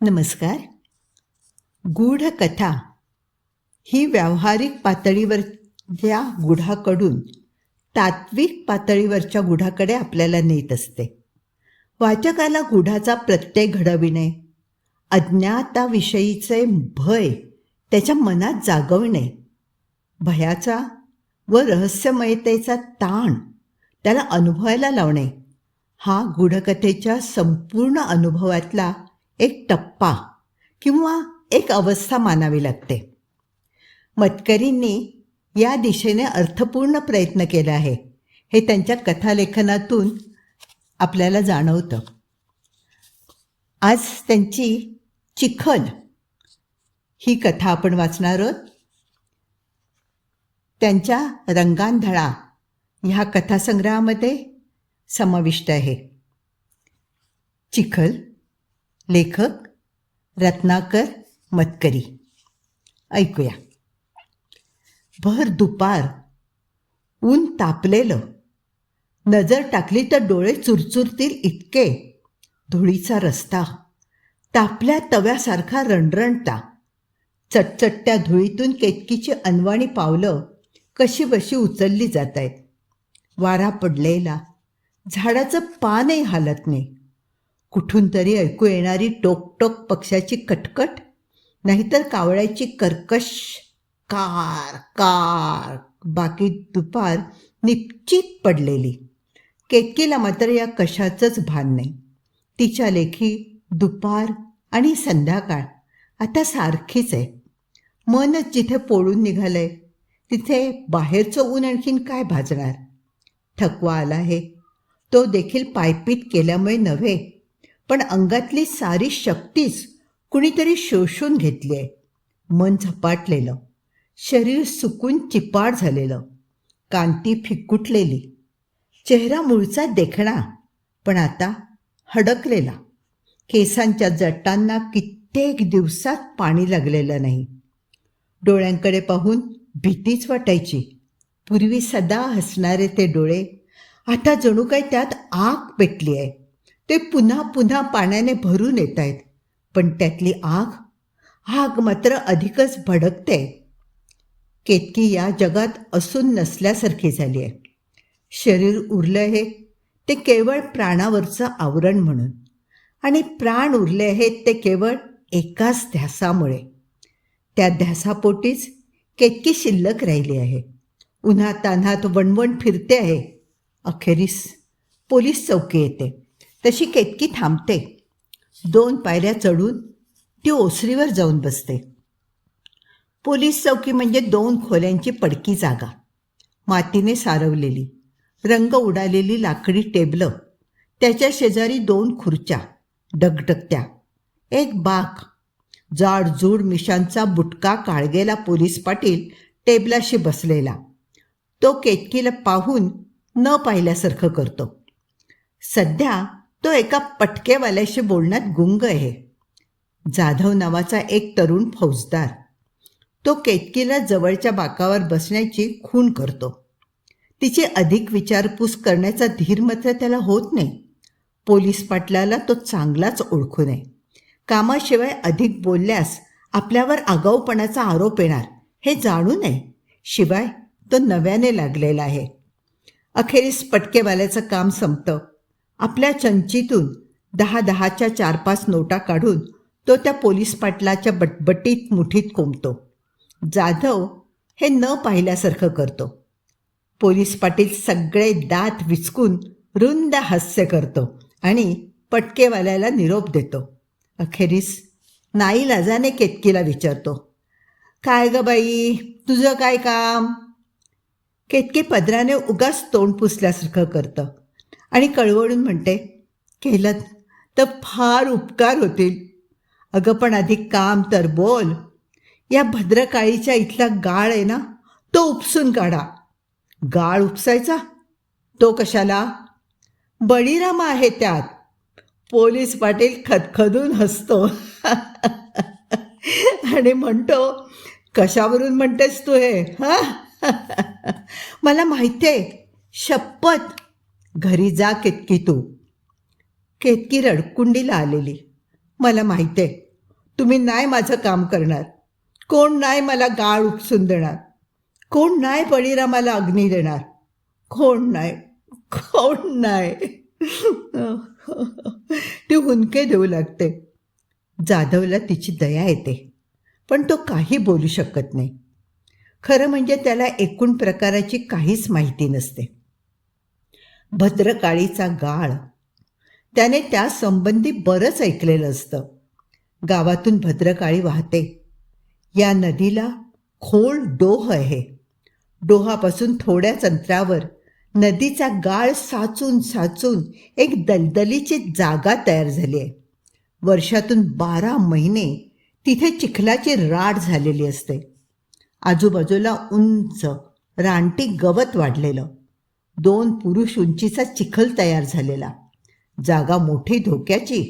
नमस्कार. गूढ कथा ही व्यावहारिक पातळीवरच्या गुढाकडून तात्विक पातळीवरच्या गुढाकडे आपल्याला नेत असते. वाचकाला गुढाचा प्रत्यय घडविणे, अज्ञाताविषयीचे भय त्याच्या मनात जागवणे, भयाचा व रहस्यमयतेचा ताण त्याला अनुभवायला लावणे, हा गूढकथेच्या संपूर्ण अनुभवातला एक टप्पा किंवा एक अवस्था मानावी लागते. मतकरींनी या दिशेने अर्थपूर्ण प्रयत्न केला आहे हे त्यांच्या कथालेखनातून आपल्याला जाणवतं. आज त्यांची चिखल ही कथा आपण वाचणार आहोत. त्यांच्या रंगांधळा ह्या कथासंग्रहामध्ये समाविष्ट आहे. चिखल, लेखक रत्नाकर मतकरी. ऐकूया. भर दुपार, ऊन तापलेलं. नजर टाकली तर डोळे चुरचुरतील इतके. धुळीचा रस्ता तापल्या तव्यासारखा रणरणता. चटचटत्या धुळीतून केतकीची अनवाणी पावलं कशी बशी उचलली जात आहेत. वारा पडलेला, झाडाचं पानही हालत नाही. कुठून तरी ऐकू येणारी टोकटोक पक्ष्याची कटकट, नाहीतर कावळ्याची कर्कश कार कार. बाकी दुपार निश्चित पडलेली. केतकीला मात्र या कशाचंच भान नाही. तिच्या लेखी दुपार आणि संध्याकाळ आता सारखीच आहे. मनच जिथे पोळून निघालंय तिथे बाहेरचं ऊन आणखीन काय भाजणार. थकवा आला आहे, तो देखील पायपीट केल्यामुळे नव्हे, पण अंगातली सारी शक्तीच कुणीतरी शोषून घेतली आहे. मन झपाटलेलं, शरीर सुकून चिपाड झालेलं, कांती फिक्कुटलेली. चेहरा मूळचा देखणा, पण आता हडकलेला. केसांच्या जटांना कित्येक दिवसात पाणी लागलेलं नाही. डोळ्यांकडे पाहून भीतीच वाटायची. पूर्वी सदा हसणारे ते डोळे आता जणू काय त्यात आग पेटली आहे. ते पुन्हा पुन्हा पाण्याने भरून येत आहेत, पण त्यातली आग मात्र अधिकच भडकते. केतकी या जगात असून नसल्यासारखी झाली आहे. शरीर उरलं आहे ते केवळ प्राणावरचं आवरण म्हणून, आणि प्राण उरले आहेत ते केवळ एकाच ध्यासामुळे. त्या ध्यासापोटीच केतकी शिल्लक राहिली आहे. उन्हातान्हात वणवण फिरते आहे. अखेरीस पोलीस चौकी येते. तशी केतकी थांबते. 2 पायऱ्या चढून ती ओसरीवर जाऊन बसते. पोलीस चौकी म्हणजे 2 खोल्यांची पडकी जागा, मातीने सारवलेली, रंग उडालेली लाकडी टेबलं, त्याच्या शेजारी 2 खुर्च्या डगडगत्या, एक बाक. जाडजूड मिशांचा बुटका काळगेला पोलीस पाटील टेबलाशी बसलेला. तो केतकीला पाहून न पाहिल्यासारखं करतो. सध्या तो एका पटकेवाल्याशी बोलण्यात गुंग आहे. जाधव नावाचा एक तरुण फौजदार. तो केतकीला जवळच्या बाकावर बसण्याची खूण करतो. तिची अधिक विचारपूस करण्याचा धीर मात्र त्याला होत नाही. पोलीस पाटलाला तो चांगलाच ओळखू नये. कामाशिवाय अधिक बोलल्यास आपल्यावर आगाऊपणाचा आरोप येणार हे जाणू नये. शिवाय तो नव्याने लागलेला आहे. अखेरीस पटकेवाल्याचं काम संपतं. आपल्या चंचीतून 10-10च्या 4-5 नोटा काढून तो त्या पोलीस पाटलाच्या बटबटीत मुठीत कोंबतो. जाधव हे न पाहिल्यासारखं करतो. पोलीस पाटील सगळे दात विचकून रुंद हास्य करतो आणि पटकेवाल्याला निरोप देतो. अखेरीस नाईलाजाने केतकीला विचारतो, काय ग बाई, तुझं काय काम? केतकी पदराने उगाच तोंड पुसल्यासारखं करतं आणि कळवळून म्हणते, केलं तर फार उपकार होतील. अगं पण अधिक काम तर बोल. या भद्रकाळीच्या इथला गाळ आहे ना, तो उपसून काढा. गाळ उपसायचा? तो कशाला? बळीरामा आहे त्यात. पोलीस पाटील खदखदून हसतो आणि म्हणतो, कशावरून म्हणतेस तू हे? मला माहिती आहे, शपथ. घरी जा केतकी तू. केतकी रडकुंडीला आलेली. मला माहिती आहे, तुम्ही नाही माझं काम करणार. कोण नाही मला गाळ उपसून देणार. कोण नाही बळीरामाला अग्नी देणार. कोण नाही, कोण नाही. ती हुंदके देऊ लागते. जाधवला तिची दया येते, पण तो काही बोलू शकत नाही. खरं म्हणजे त्याला एकूण प्रकाराची काहीच माहिती नसते. भद्रकाळीचा गाळ, त्याने त्यासंबंधी बरंच ऐकलेलं असतं. गावातून भद्रकाळी वाहते. या नदीला खोल डोह आहे. डोहापासून थोड्याच अंतरावर नदीचा गाळ साचून साचून एक दलदलीची जागा तयार झाली आहे. वर्षातून 12 महिने तिथे चिखलाची राठ झालेली असते. आजूबाजूला उंच रानटी गवत वाढलेलं, 2 पुरुष उंचीचा चिखल तयार झालेला. जागा मोठी धोक्याची.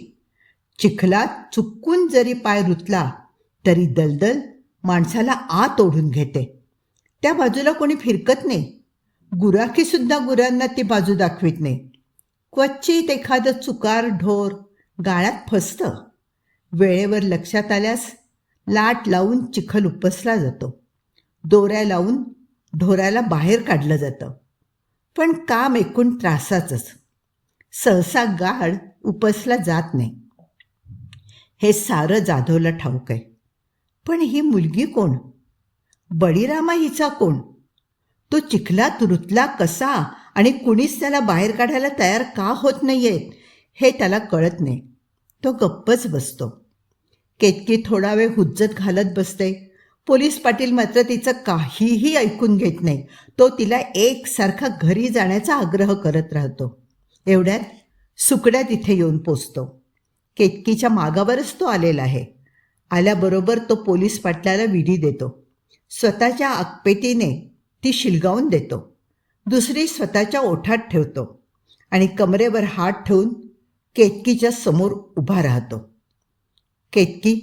चिखलात चुकून जरी पाय रुतला तरी दलदल माणसाला आत ओढून घेते. त्या बाजूला कोणी फिरकत नाही. गुराखीसुद्धा गुरांना ती बाजू दाखवित नाही. क्वचित एखादं चुकार ढोर गाळात फसतं. वेळेवर लक्षात आल्यास लाट लावून चिखल उपसला जातो. दोऱ्या लावून ढोराला बाहेर काढलं जातं. पण काम एकूण त्रासाचंच. सहसा गाळ उपसला जात नाही. हे सारं जाधवला ठाऊक आहे. पण ही मुलगी कोण? बळीरामा हिचा कोण? तो चिखलात रुतला कसा आणि कुणीच त्याला बाहेर काढायला तयार का होत नाहीयेत हे त्याला कळत नाही. तो गप्पच बसतो. केतकी थोडा वेळ हुज्जत घालत बसते. पोलीस पाटील मात्र तिचं काहीही ऐकून घेत नाही. तो तिला एकसारखा घरी जाण्याचा आग्रह करत राहतो. एवढ्यात सुकड्या तिथे येऊन पोचतो. केतकीच्या मागावरच तो आलेला आहे. आल्याबरोबर तो पोलीस पाटलाला विडी देतो. स्वतःच्या आगपेटीने ती शिलगावून देतो. दुसरी स्वतःच्या ओठात ठेवतो आणि कमरेवर हात ठेवून केतकीच्या समोर उभा राहतो. केतकी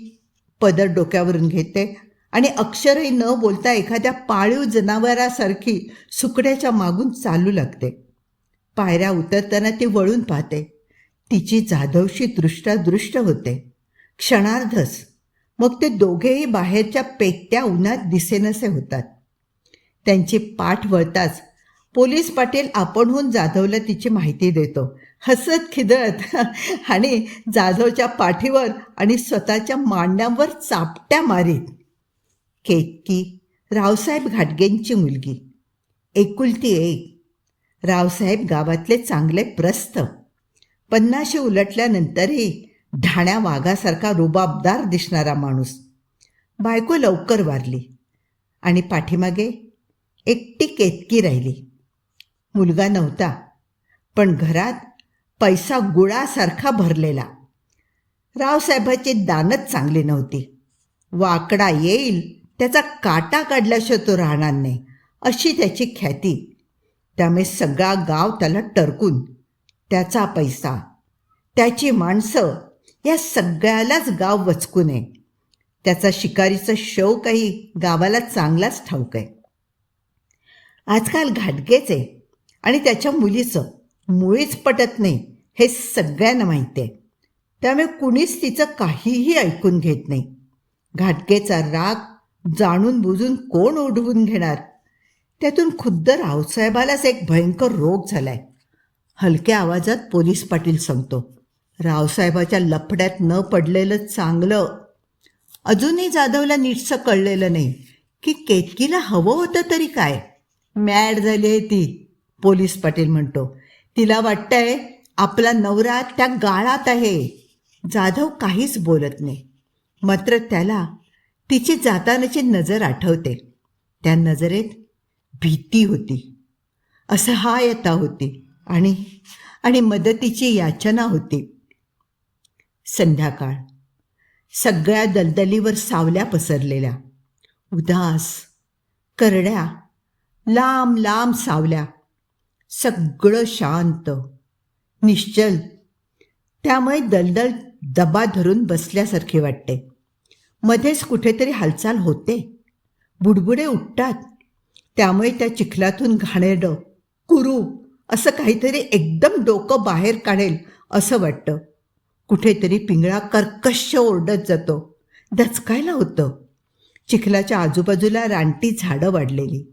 पदर डोक्यावरून घेते आणि अक्षरही न बोलता एखाद्या पाळीव जनावरासारखी सुकड्याच्या मागून चालू लागते. पायऱ्या उतरताना ती वळून पाहते. तिची जाधवशी दृष्टादृष्ट होते. क्षणार्धच मग ते दोघेही बाहेरच्या पेटत्या उन्हात दिसेनसे होतात. त्यांची पाठ वळताच पोलीस पाटील आपणहून जाधवला तिची माहिती देतो, हसत खिदळत आणि जाधवच्या पाठीवर आणि स्वतःच्या मांड्यांवर चापट्या मारीत. केतकी रावसाहेब घाटगेंची मुलगी, एकुलती एक. रावसाहेब गावातले चांगले प्रस्थ. 50शी उलटल्यानंतरही ढाण्या वाघासारखा रुबाबदार दिसणारा माणूस. बायको लवकर वारली आणि पाठीमागे एकटी केतकी राहिली. मुलगा नव्हता, पण घरात पैसा गुळासारखा भरलेला. रावसाहेबाची दानच चांगली नव्हती. वाकडा येईल त्याचा काटा काढल्याशिवाय तो राहणार नाही अशी त्याची ख्याती. त्यामुळे सगळा गाव त्याला टरकून, त्याचा पैसा, त्याची माणसं या सगळ्यालाच गाव वचकून आहे. त्याचा शिकारीचा शौकही गावाला चांगलाच ठाऊक आहे. आजकाल घाटगेच आहे आणि त्याच्या मुलीचं मुळीच पटत नाही हे सगळ्यांना माहिती आहे. त्यामुळे कुणीच तिचं काहीही ऐकून घेत नाही. घाटगेचा राग जाणून बुजून कोण ओढवून घेणार? त्यातून खुद्द रावसाहेबालाच एक भयंकर रोग झालाय. हलक्या आवाजात पोलीस पाटील सांगतो. रावसाहेबाच्या लफड्यात न पडलेलं चांगलं. अजूनही जाधवला नीटसं कळलेलं नाही की केतकीला हवं होतं तरी काय. मॅड झाली आहे ती, पोलीस पाटील म्हणतो. तिला वाटतंय आपला नवरा त्या गाळात आहे. जाधव काहीच बोलत नाही. मात्र त्याला तिची जातानाची नजर आठवते. त्या नजरेत भीती होती, असहायता होती आणि मदतीची याचना होती. संध्याकाळ. सगळ्या दलदलीवर सावल्या पसरलेल्या, उदास, करड्या, लांब लांब सावल्या. सगळं शांत, निश्चल. त्यामुळे दलदल दबा धरून बसल्यासारखे वाटते. मध्येच कुठेतरी हालचाल होते, बुडबुडे उठतात. त्यामुळे त्या चिखलातून घाणेरडं कुरूप असं काहीतरी एकदम डोकं बाहेर काढेल असं वाटतं. कुठेतरी पिंगळा कर्कश ओरडत जातो. दचकायला होतं. चिखलाच्या आजूबाजूला रानटी झाडं वाढलेली,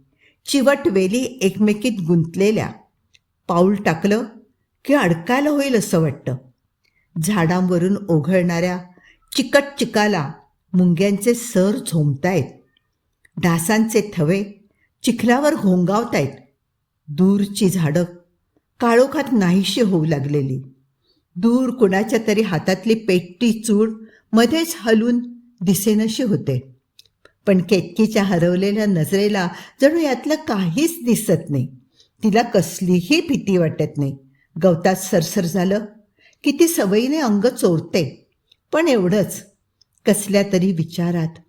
चिवट वेली एकमेकीत गुंतलेल्या. पाऊल टाकलं की अडकायला होईल असं वाटतं. झाडांवरून ओघळणाऱ्या चिकट चिकाला मुंग्यांचे सर झोंबतायत. डासांचे थवे चिखलावर घोंगावतायत. दूरची झाडं काळोखात नाहीशी होऊ लागलेली. दूर कुणाच्या तरी हातातली पेटती चूड मध्येच हलून दिसेनशी होते. पण केतकीच्या हरवलेल्या नजरेला जणू यातलं काहीच दिसत नाही. तिला कसलीही भीती वाटत नाही. गवतात सरसर झालं की ती सवयीने अंग चोरते. पण एवढंच, कसल्या तरी विचारात,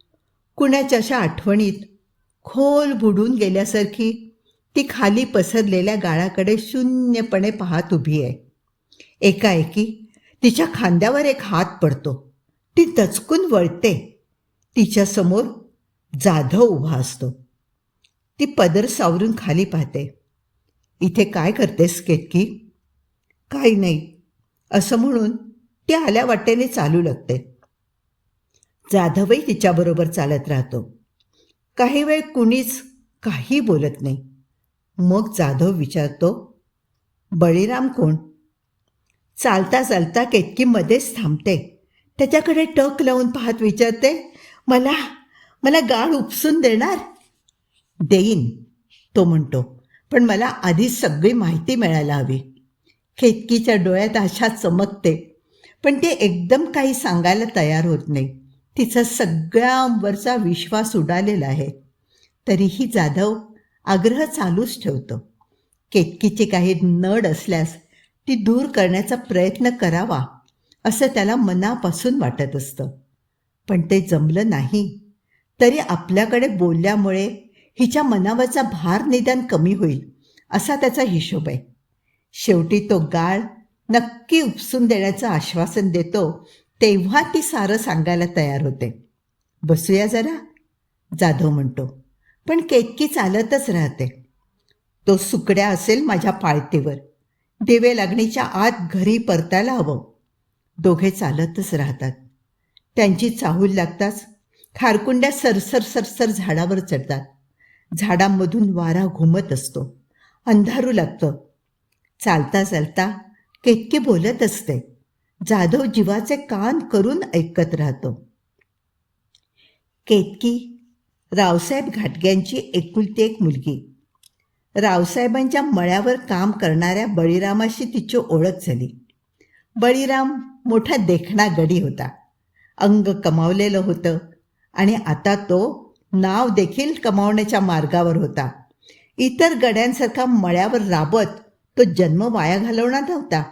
कुणाच्या अशा आठवणीत खोल बुडून गेल्यासारखी ती खाली पसरलेल्या गाळाकडे शून्यपणे पाहत उभी आहे. एकाएकी तिच्या खांद्यावर एक हात पडतो. ती दचकून वळते. तिच्यासमोर जाधव उभा असतो. ती पदर सावरून खाली पाहते. इथे काय करतेस केतकी? काही नाही, असं म्हणून ती आल्या वाटेने चालू लागते. जाधवही तिच्याबरोबर चालत राहतो. काही वेळ कुणीच काही बोलत नाही. मग जाधव विचारतो, बळीराम कोण? चालता चालता केतकी मध्येच थांबते. त्याच्याकडे टक लावून पाहत विचारते, मला मला गाळ उपसून देणार? देईन, तो म्हणतो, पण मला आधी सगळी माहिती मिळायला हवी. केतकीच्या डोळ्यात आशा चमकते, पण ती एकदम काही सांगायला तयार होत नाही. तिचा सगळ्यांवरचा विश्वास उडालेला आहे. तरीही जाधव आग्रह चालूच ठेवतो. केतकीची काही नड असल्यास ती दूर करण्याचा प्रयत्न करावा असं त्याला मनापासून वाटत असतं. पण ते जमलं नाही तरी आपल्याकडे बोलल्यामुळे हिच्या मनावरचा भार निदान कमी होईल असा त्याचा हिशोब आहे. शेवटी तो गाळ नक्की उपसून देण्याचं आश्वासन देतो. तेव्हा ती सारं सांगायला तयार होते. बसूया जरा, जाधव म्हणतो, पण केतकी चालतच राहते. तो सुकड्या असेल माझ्या पाळतीवर. दिवे लागणीच्या आत घरी परतायला हवं. दोघे चालतच राहतात. त्यांची चाहूल लागताच खारकुंड्या सरसर सरसर झाडावर चढतात. झाडांमधून वारा घुमत असतो. अंधारू लागतं. चालता चालता केतकी बोलत असते. जाधव जीवाचे कान करून ऐकत राहतो. केतकी रावसाहेब घाटग्यांची एकुलती एक मुलगी. रावसाहेबांच्या मळ्यावर काम करणाऱ्या बळीरामाशी तिची ओळख झाली. बळीराम मोठा देखणा गडी होता. अंग कमावलेलं होतं आणि आता तो नाव देखील कमावण्याच्या मार्गावर होता. इतर गड्यांसारखा मळ्यावर राबत तो जन्म वाया घालवणार नव्हता.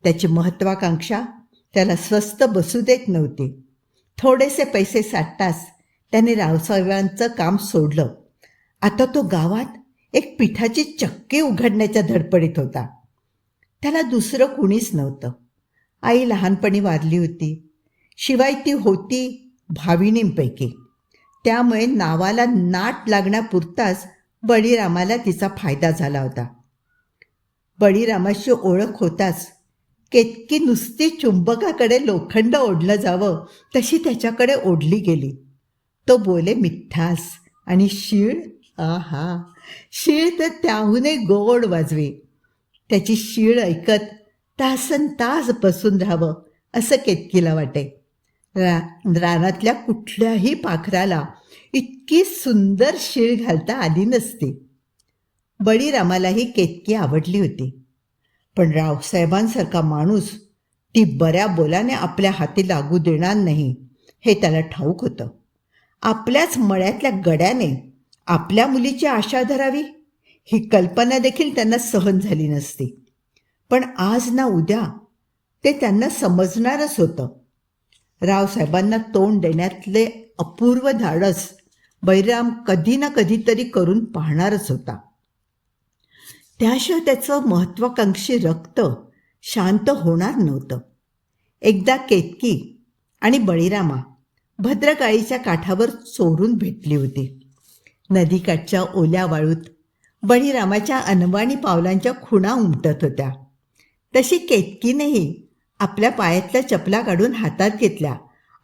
त्याची महत्त्वाकांक्षा त्याला स्वस्थ बसू देत नव्हती. थोडेसे पैसे साठताच त्याने रावसाहेबांचं काम सोडलं. आता तो गावात एक पिठाची चक्की उघडण्याच्या धडपडीत होता. त्याला दुसरं कुणीच नव्हतं. आई लहानपणी वारली होती. शिवाय ती होती भाविनींपैकी. त्यामुळे नावाला नाट लागण्यापुरताच बळीरामाला तिचा फायदा झाला होता. बळीरामाशी ओळख होताच केतकी नुसती चुंबकाकडे लोखंड ओढलं जावं तशी त्याच्याकडे ओढली गेली. तो बोले मिठास आणि शीळ, आहा, शीळ तर त्याहूनही गोड वाजवे. त्याची शीळ ऐकत तासन तास बसून राहावं असं केतकीला वाटे. रानातल्या कुठल्याही पाखराला इतकी सुंदर शीळ घालता आली नसती. बळीरामालाही केतकी आवडली होती. पण रावसाहेबांसारखा माणूस ती बऱ्या बोलाने आपल्या हाती लागू देणार नाही हे त्याला ठाऊक होतं. आपल्याच मळ्यातल्या गड्याने आपल्या मुलीची आशा धरावी ही कल्पना देखील त्यांना सहन झाली नसती. पण आज ना उद्या ते त्यांना समजणारच होतं. रावसाहेबांना तोंड देण्यातले अपूर्व धाडस बळीराम कधी ना कधीतरी करून पाहणारच होता. त्याशिवाय त्याचं महत्त्वाकांक्षी रक्त शांत होणार नव्हतं. एकदा केतकी आणि बळीरामा भद्रकाळीच्या काठावर चोरून भेटली होती. नदीकाठच्या ओल्या वाळूत बळीरामाच्या अनवाणी पावलांच्या खुणा उमटत होत्या. तशी केतकीनेही आपल्या पायातल्या चपला काढून हातात घेतल्या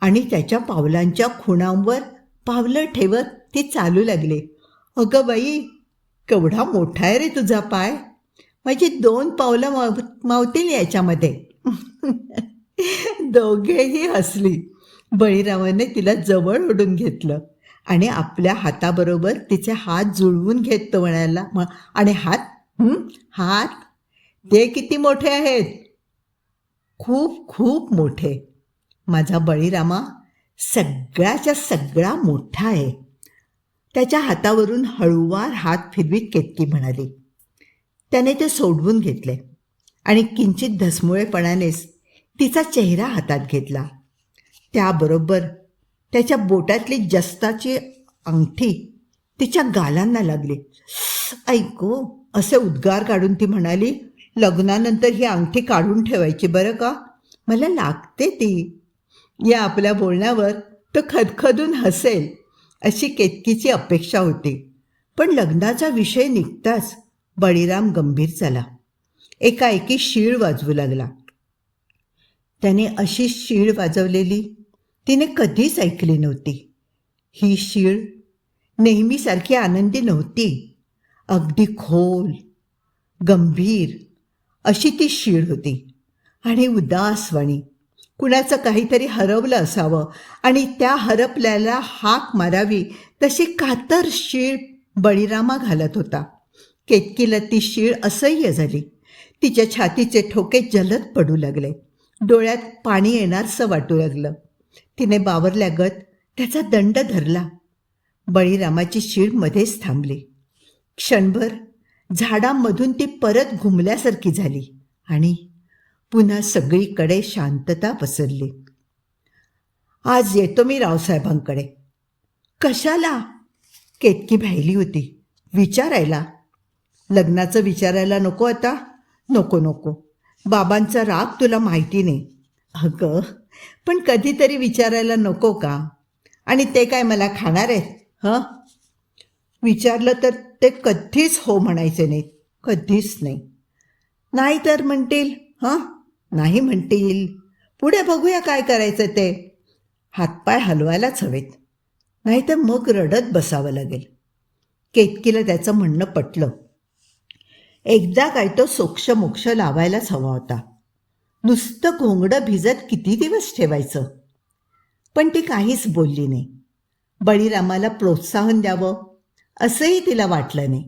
आणि त्याच्या पावलांच्या खुणांवर पावलं ठेवत ते चालू लागले. अगं बाई, केवढा मोठा आहे रे तुझा पाय, माझी 2 पावलं मावतील याच्यामध्ये. दोघेही हसली. बळीरामाने तिला जवळ ओढून घेतलं आणि आपल्या हाताबरोबर तिचे हात जुळवून घेत तो म्हणाला, आणि हात ते किती मोठे आहेत? खूप खूप मोठे. माझा बळीरामा सगळ्याच्या सगळा मोठा आहे. त्याच्या हातावरून हळूवार हात फिरवीत केतकी म्हणाली. त्याने ते सोडवून घेतले आणि किंचित धसमुळेपणानेच तिचा चेहरा हातात घेतला. त्याबरोबर त्याच्या बोटातली जस्ताची अंगठी तिच्या गालांना लागली. ऐको, असे उद्गार काढून ती म्हणाली, लग्नानंतर ही अंगठी काढून ठेवायची बरं का, मला लागते ती. या आपल्या बोलण्यावर तो खदखदून हसेल अशी केतकीची अपेक्षा होती. पण लग्नाचा विषय निघताच बळीराम गंभीर झाला. एकाएकी शीळ वाजवू लागला. त्याने अशी शीळ वाजवलेली तिने कधीच ऐकली नव्हती. ही शीळ नेहमीसारखी आनंदी नव्हती. अगदी खोल, गंभीर अशी ती शीळ होती आणि उदासवाणी. कुणाचं काहीतरी हरवलं असावं आणि त्या हरपल्याला हाक मारावी तशी कातर शीळ बळीरामा घालत होता. केतकीला ती शीळ असह्य झाली. तिच्या छातीचे ठोके जलद पडू लागले. डोळ्यात पाणी येणारसं वाटू लागलं. तिने बावरल्यागत त्याचा दंड धरला. बळीरामाची शीळ मध्येच थांबली. क्षणभर झाडांमधून ती परत घुमल्यासारखी झाली आणि पुन्हा सगळीकडे शांतता पसरली. आज येतो मी रावसाहेबांकडे. कशाला? केतकी भाईली होती. विचारायला. लग्नाचं विचारायला नको आता? नको. बाबांचा राग तुला माहिती नाही. अगं, पण कधीतरी विचारायला नको का? आणि ते काय मला खाणार आहेत? विचारलं तर ते कधीच हो म्हणायचे नाहीत. कधीच नाही. नाही तर म्हणतील नाही म्हणतील. पुढे बघूया काय करायचं ते. हातपाय हलवायलाच हवेत, नाहीतर मग रडत बसावं लागेल. केतकीला त्याचं म्हणणं पटलं. एकदा काय तो सोक्ष लावायलाच हवा होता. नुसतं घोंगडं भिजत किती दिवस ठेवायचं? पण ती काहीच बोलली नाही. बळीरामाला प्रोत्साहन द्यावं असंही तिला वाटलं नाही.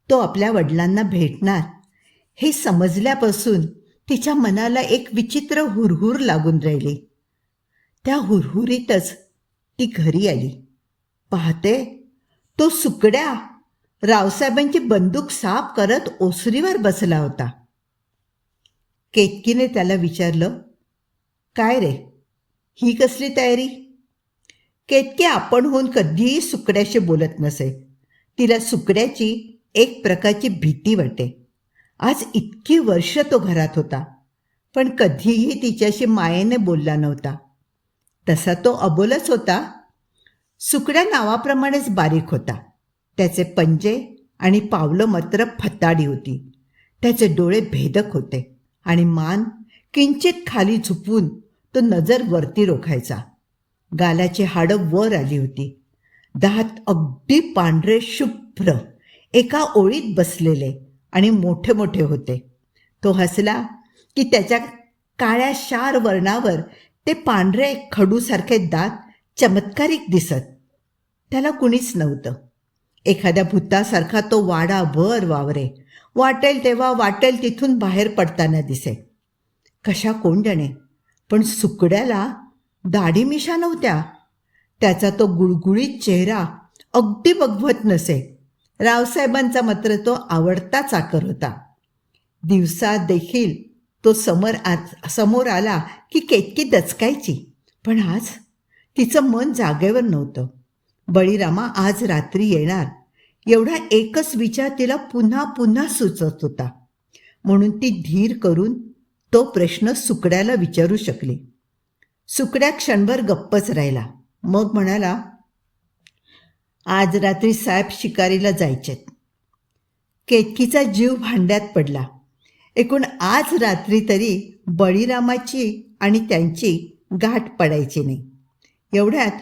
तो आपल्या वडिलांना भेटणार हे समजल्यापासून तिच्या मनाला एक विचित्र हुरहुर लागून राहिली. त्या हुरहुरीतच ती घरी आली. पाहते तो सुकड्या रावसाहेबांची बंदूक साफ करत ओसरीवर बसला होता. केतकीने त्याला विचारलं, काय रे, ही कसली तयारी? केतकी आपण होऊन कधीही सुकड्याशी बोलत नसे. तिला सुकड्याची एक प्रकारची भीती वाटे. आज इतकी वर्ष तो घरात होता, पण कधीही तिच्याशी मायेने बोलला नव्हता. तसा तो अबोलच होता. सुकड्या नावाप्रमाणेच बारीक होता. त्याचे पंजे आणि पावलं मात्र फताडी होती. त्याचे डोळे भेदक होते आणि मान किंचित खाली झुपवून तो नजर वरती रोखायचा. गालाची हाडं वर आली होती. दात अगदी पांढरे शुभ्र एका ओळीत बसलेले आणि मोठे मोठे होते. तो हसला की त्याच्या काळ्या शार वर्णावर ते पांढरे खडूसारखे दात चमत्कारिक दिसत. त्याला कुणीच नव्हतं. एखाद्या भूतासारखा तो वाडाभर वावरे. वाटेल तेव्हा वाटेल तिथून बाहेर पडताना दिसे. कशा कोण जाणे, पण सुकड्याला दाढी मिशा नव्हत्या. त्याचा तो गुळगुळीत चेहरा अगदी बघवत नसे. रावसाहेबांचा मात्र तो आवडता चाकर होता. दिवसा देखील तो समोर आला की केतकी दचकायची. पण आज तिचं मन जागेवर नव्हतं. बळीरामा आज रात्री येणार एवढा एकच विचार तिला पुन्हा पुन्हा सुचत होता. म्हणून ती धीर करून तो प्रश्न सुकड्याला विचारू शकली. सुकड्या क्षणभर गप्पच राहिला. मग म्हणाला, आज रात्री साहेब शिकारीला जायचेत. केतकीचा जीव भांड्यात पडला. एकूण आज रात्री तरी बळीरामाची आणि त्यांची गाठ पडायची नाही. एवढ्यात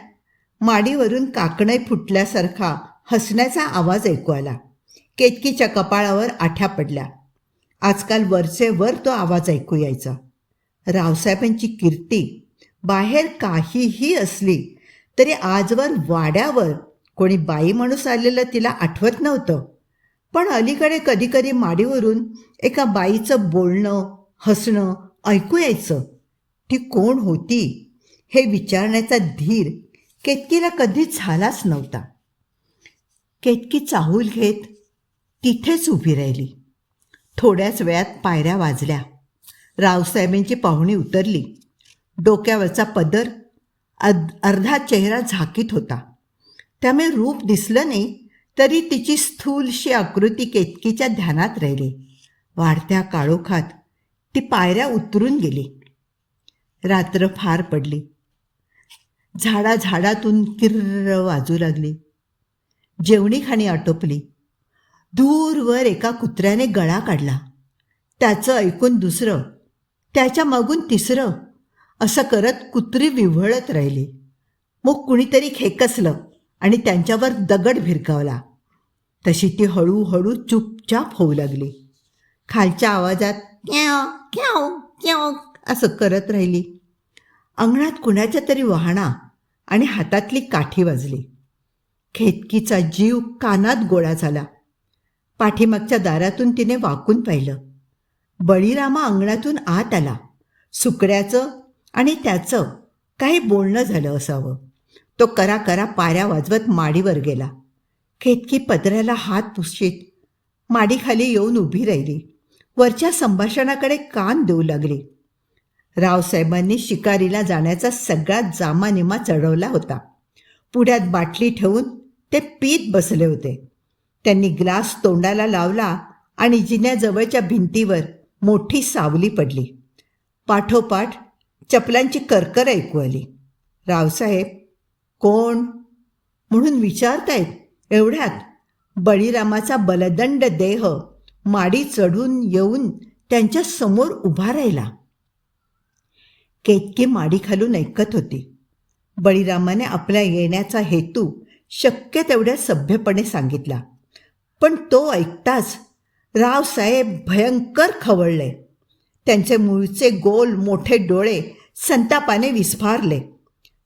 माडीवरून काकणे फुटल्यासारखा हसण्याचा आवाज ऐकू आला. केतकीच्या कपाळावर आठ्या पडल्या. आजकाल वरचे वर तो आवाज ऐकू यायचा. रावसाहेबांची कीर्ती बाहेर काहीही असली तरी आजवर वाड्यावर कोणी बाई माणूस आलेलं तिला आठवत नव्हतं. पण अलीकडे कधीकधी माडीवरून एका बाईचं बोलणं हसणं ऐकू यायचं. ती कोण होती हे विचारण्याचा धीर केतकीला कधीच झालाच नव्हता. केतकी चाहूल घेत तिथेच उभी राहिली. थोड्याच वेळात पायऱ्या वाजल्या. रावसाहेबांची पाहुणी उतरली. डोक्यावरचा पदर अर्धा चेहरा झाकीत होता. त्यामुळे रूप दिसलं नाही तरी तिची स्थूलशी आकृती केतकीच्या ध्यानात राहिली. वाढत्या काळोखात ती पायऱ्या उतरून गेली. रात्र फार पडली. झाडातून किर्र वाजू लागली. जेवणीखाणी आटोपली. दूरवर एका कुत्र्याने गळा काढला. त्याचं ऐकून दुसरं, त्याच्या मागून तिसरं असं करत कुत्री विव्हळत राहिली. मग कुणीतरी खेकसलं आणि त्यांच्यावर दगड भिरकावला. तशी ती हळूहळू चुपचाप होऊ लागली. खालच्या आवाजात क्याव क्याव क्याव असं करत राहिली. अंगणात कुणाच्या तरी वाहणा आणि हातातली काठी वाजली. केतकीचा जीव कानात गोळा झाला. पाठीमागच्या दारातून तिने वाकून पाहिलं. बळीरामा अंगणातून आत आला. सुकड्याचं आणि त्याचं काही बोलणं झालं असावं. तो करा करा पाऱ्या वाजवत माडीवर गेला. केतकी पदराला हात पुसशीत माडीखाली येऊन उभी राहिली. वरच्या संभाषणाकडे कान देऊ लागली. रावसाहेबांनी शिकारीला जाण्याचा सगळा जामानिमा चढवला होता. पुढ्यात बाटली ठेवून ते पीत बसले होते. त्यांनी ग्लास तोंडाला लावला आणि जिन्याजवळच्या भिंतीवर मोठी सावली पडली. पाठोपाठ चपलांची करकर ऐकू आली. रावसाहेब कोण म्हणून विचारतायत एवढ्यात बळीरामाचा बलदंड देह माडी चढून येऊन त्यांच्या समोर उभा राहिला. केतकी माडी खालून ऐकत होती. बळीरामाने आपल्या येण्याचा हेतू शक्य तेवढ्या सभ्यपणे सांगितला. पण तो ऐकताच रावसाहेब भयंकर खवळले. त्यांचे मूळचे गोल मोठे डोळे संतापाने विस्फारले.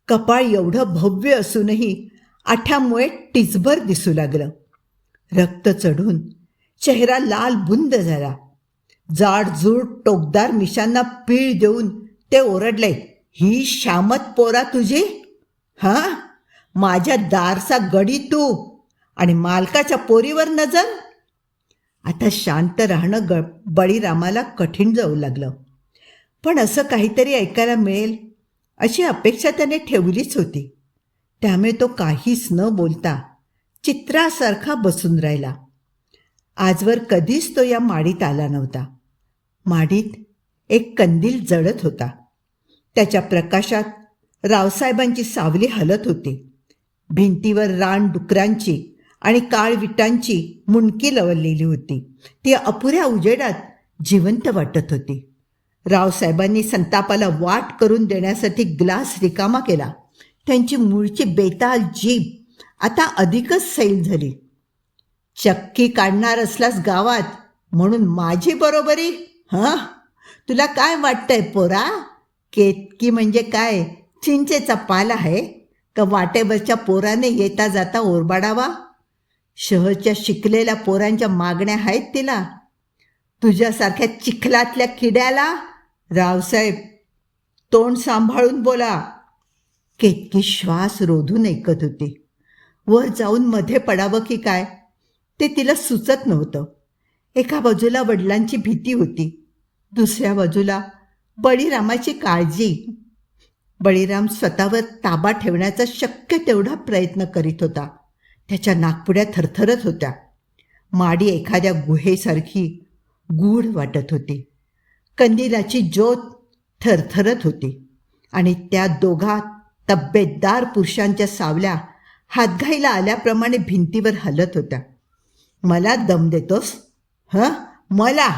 कपाळ एवढं भव्य असूनही आठ्यामुळे टिचभर दिसू लागलं. रक्त चढून चेहरा लाल बुंद झाला. जाडजूड टोकदार मिशांना पीळ देऊन ते ओरडले, ही शामत पोरा तुझी? हां, माझ्या दारचा गडी तू आणि मालकाच्या पोरीवर नजर? आता शांत राहणं बळीरामाला कठीण जाऊ लागलं. पण असं काहीतरी ऐकायला मिळेल अशी अपेक्षा त्याने ठेवलीच होती. त्यामुळे तो काहीच न बोलता चित्रासारखा बसून राहिला. आजवर कधीच तो या माडीत आला नव्हता. माडीत एक कंदील जळत होता. त्याच्या प्रकाशात रावसाहेबांची सावली हलत होती. भिंतीवर रानडुकरांची आणि काळविटांची मुंडकी लवलेली होती. ती अपुऱ्या उजेडात जिवंत वाटत होती. रावसाहेबांनी संतापाला वाट करून देण्यासाठी ग्लास रिकामा केला. त्यांची मूळची बेताल जीभ आता अधिकच सैल झाली. चक्की काढणार असलास गावात म्हणून माझी बरोबरी? हां, तुला काय वाटतंय पोरा? केतकी म्हणजे काय चिंचेचा पाला आहे का वाटेवरच्या पोराने येता जाता ओरबाडावा? शहरच्या शिकलेल्या पोरांच्या मागण्या आहेत तिला. तुझ्यासारख्या चिखलातल्या किड्याला? रावसाहेब तोंड सांभाळून बोला. केतकी श्वास रोधून ऐकत होती. वर जाऊन मध्ये पडावं की काय ते तिला सुचत नव्हतं. एका बाजूला वडिलांची भीती होती, दुसऱ्या बाजूला बळीरामाची काळजी. बळीराम स्वतःवर ताबा ठेवण्याचा शक्य तेवढा प्रयत्न करीत होता. त्याच्या नाकपुड्या थरथरत होत्या. माडी एखाद्या गुहेसारखी गूढ वाटत होती. कंदिलाची ज्योत थरथरत होती आणि त्या दोघा तब्येतदार पुरुषांच्या सावल्या हातघाईला आल्याप्रमाणे भिंतीवर हलत होत्या. मला दम देतोस? मला?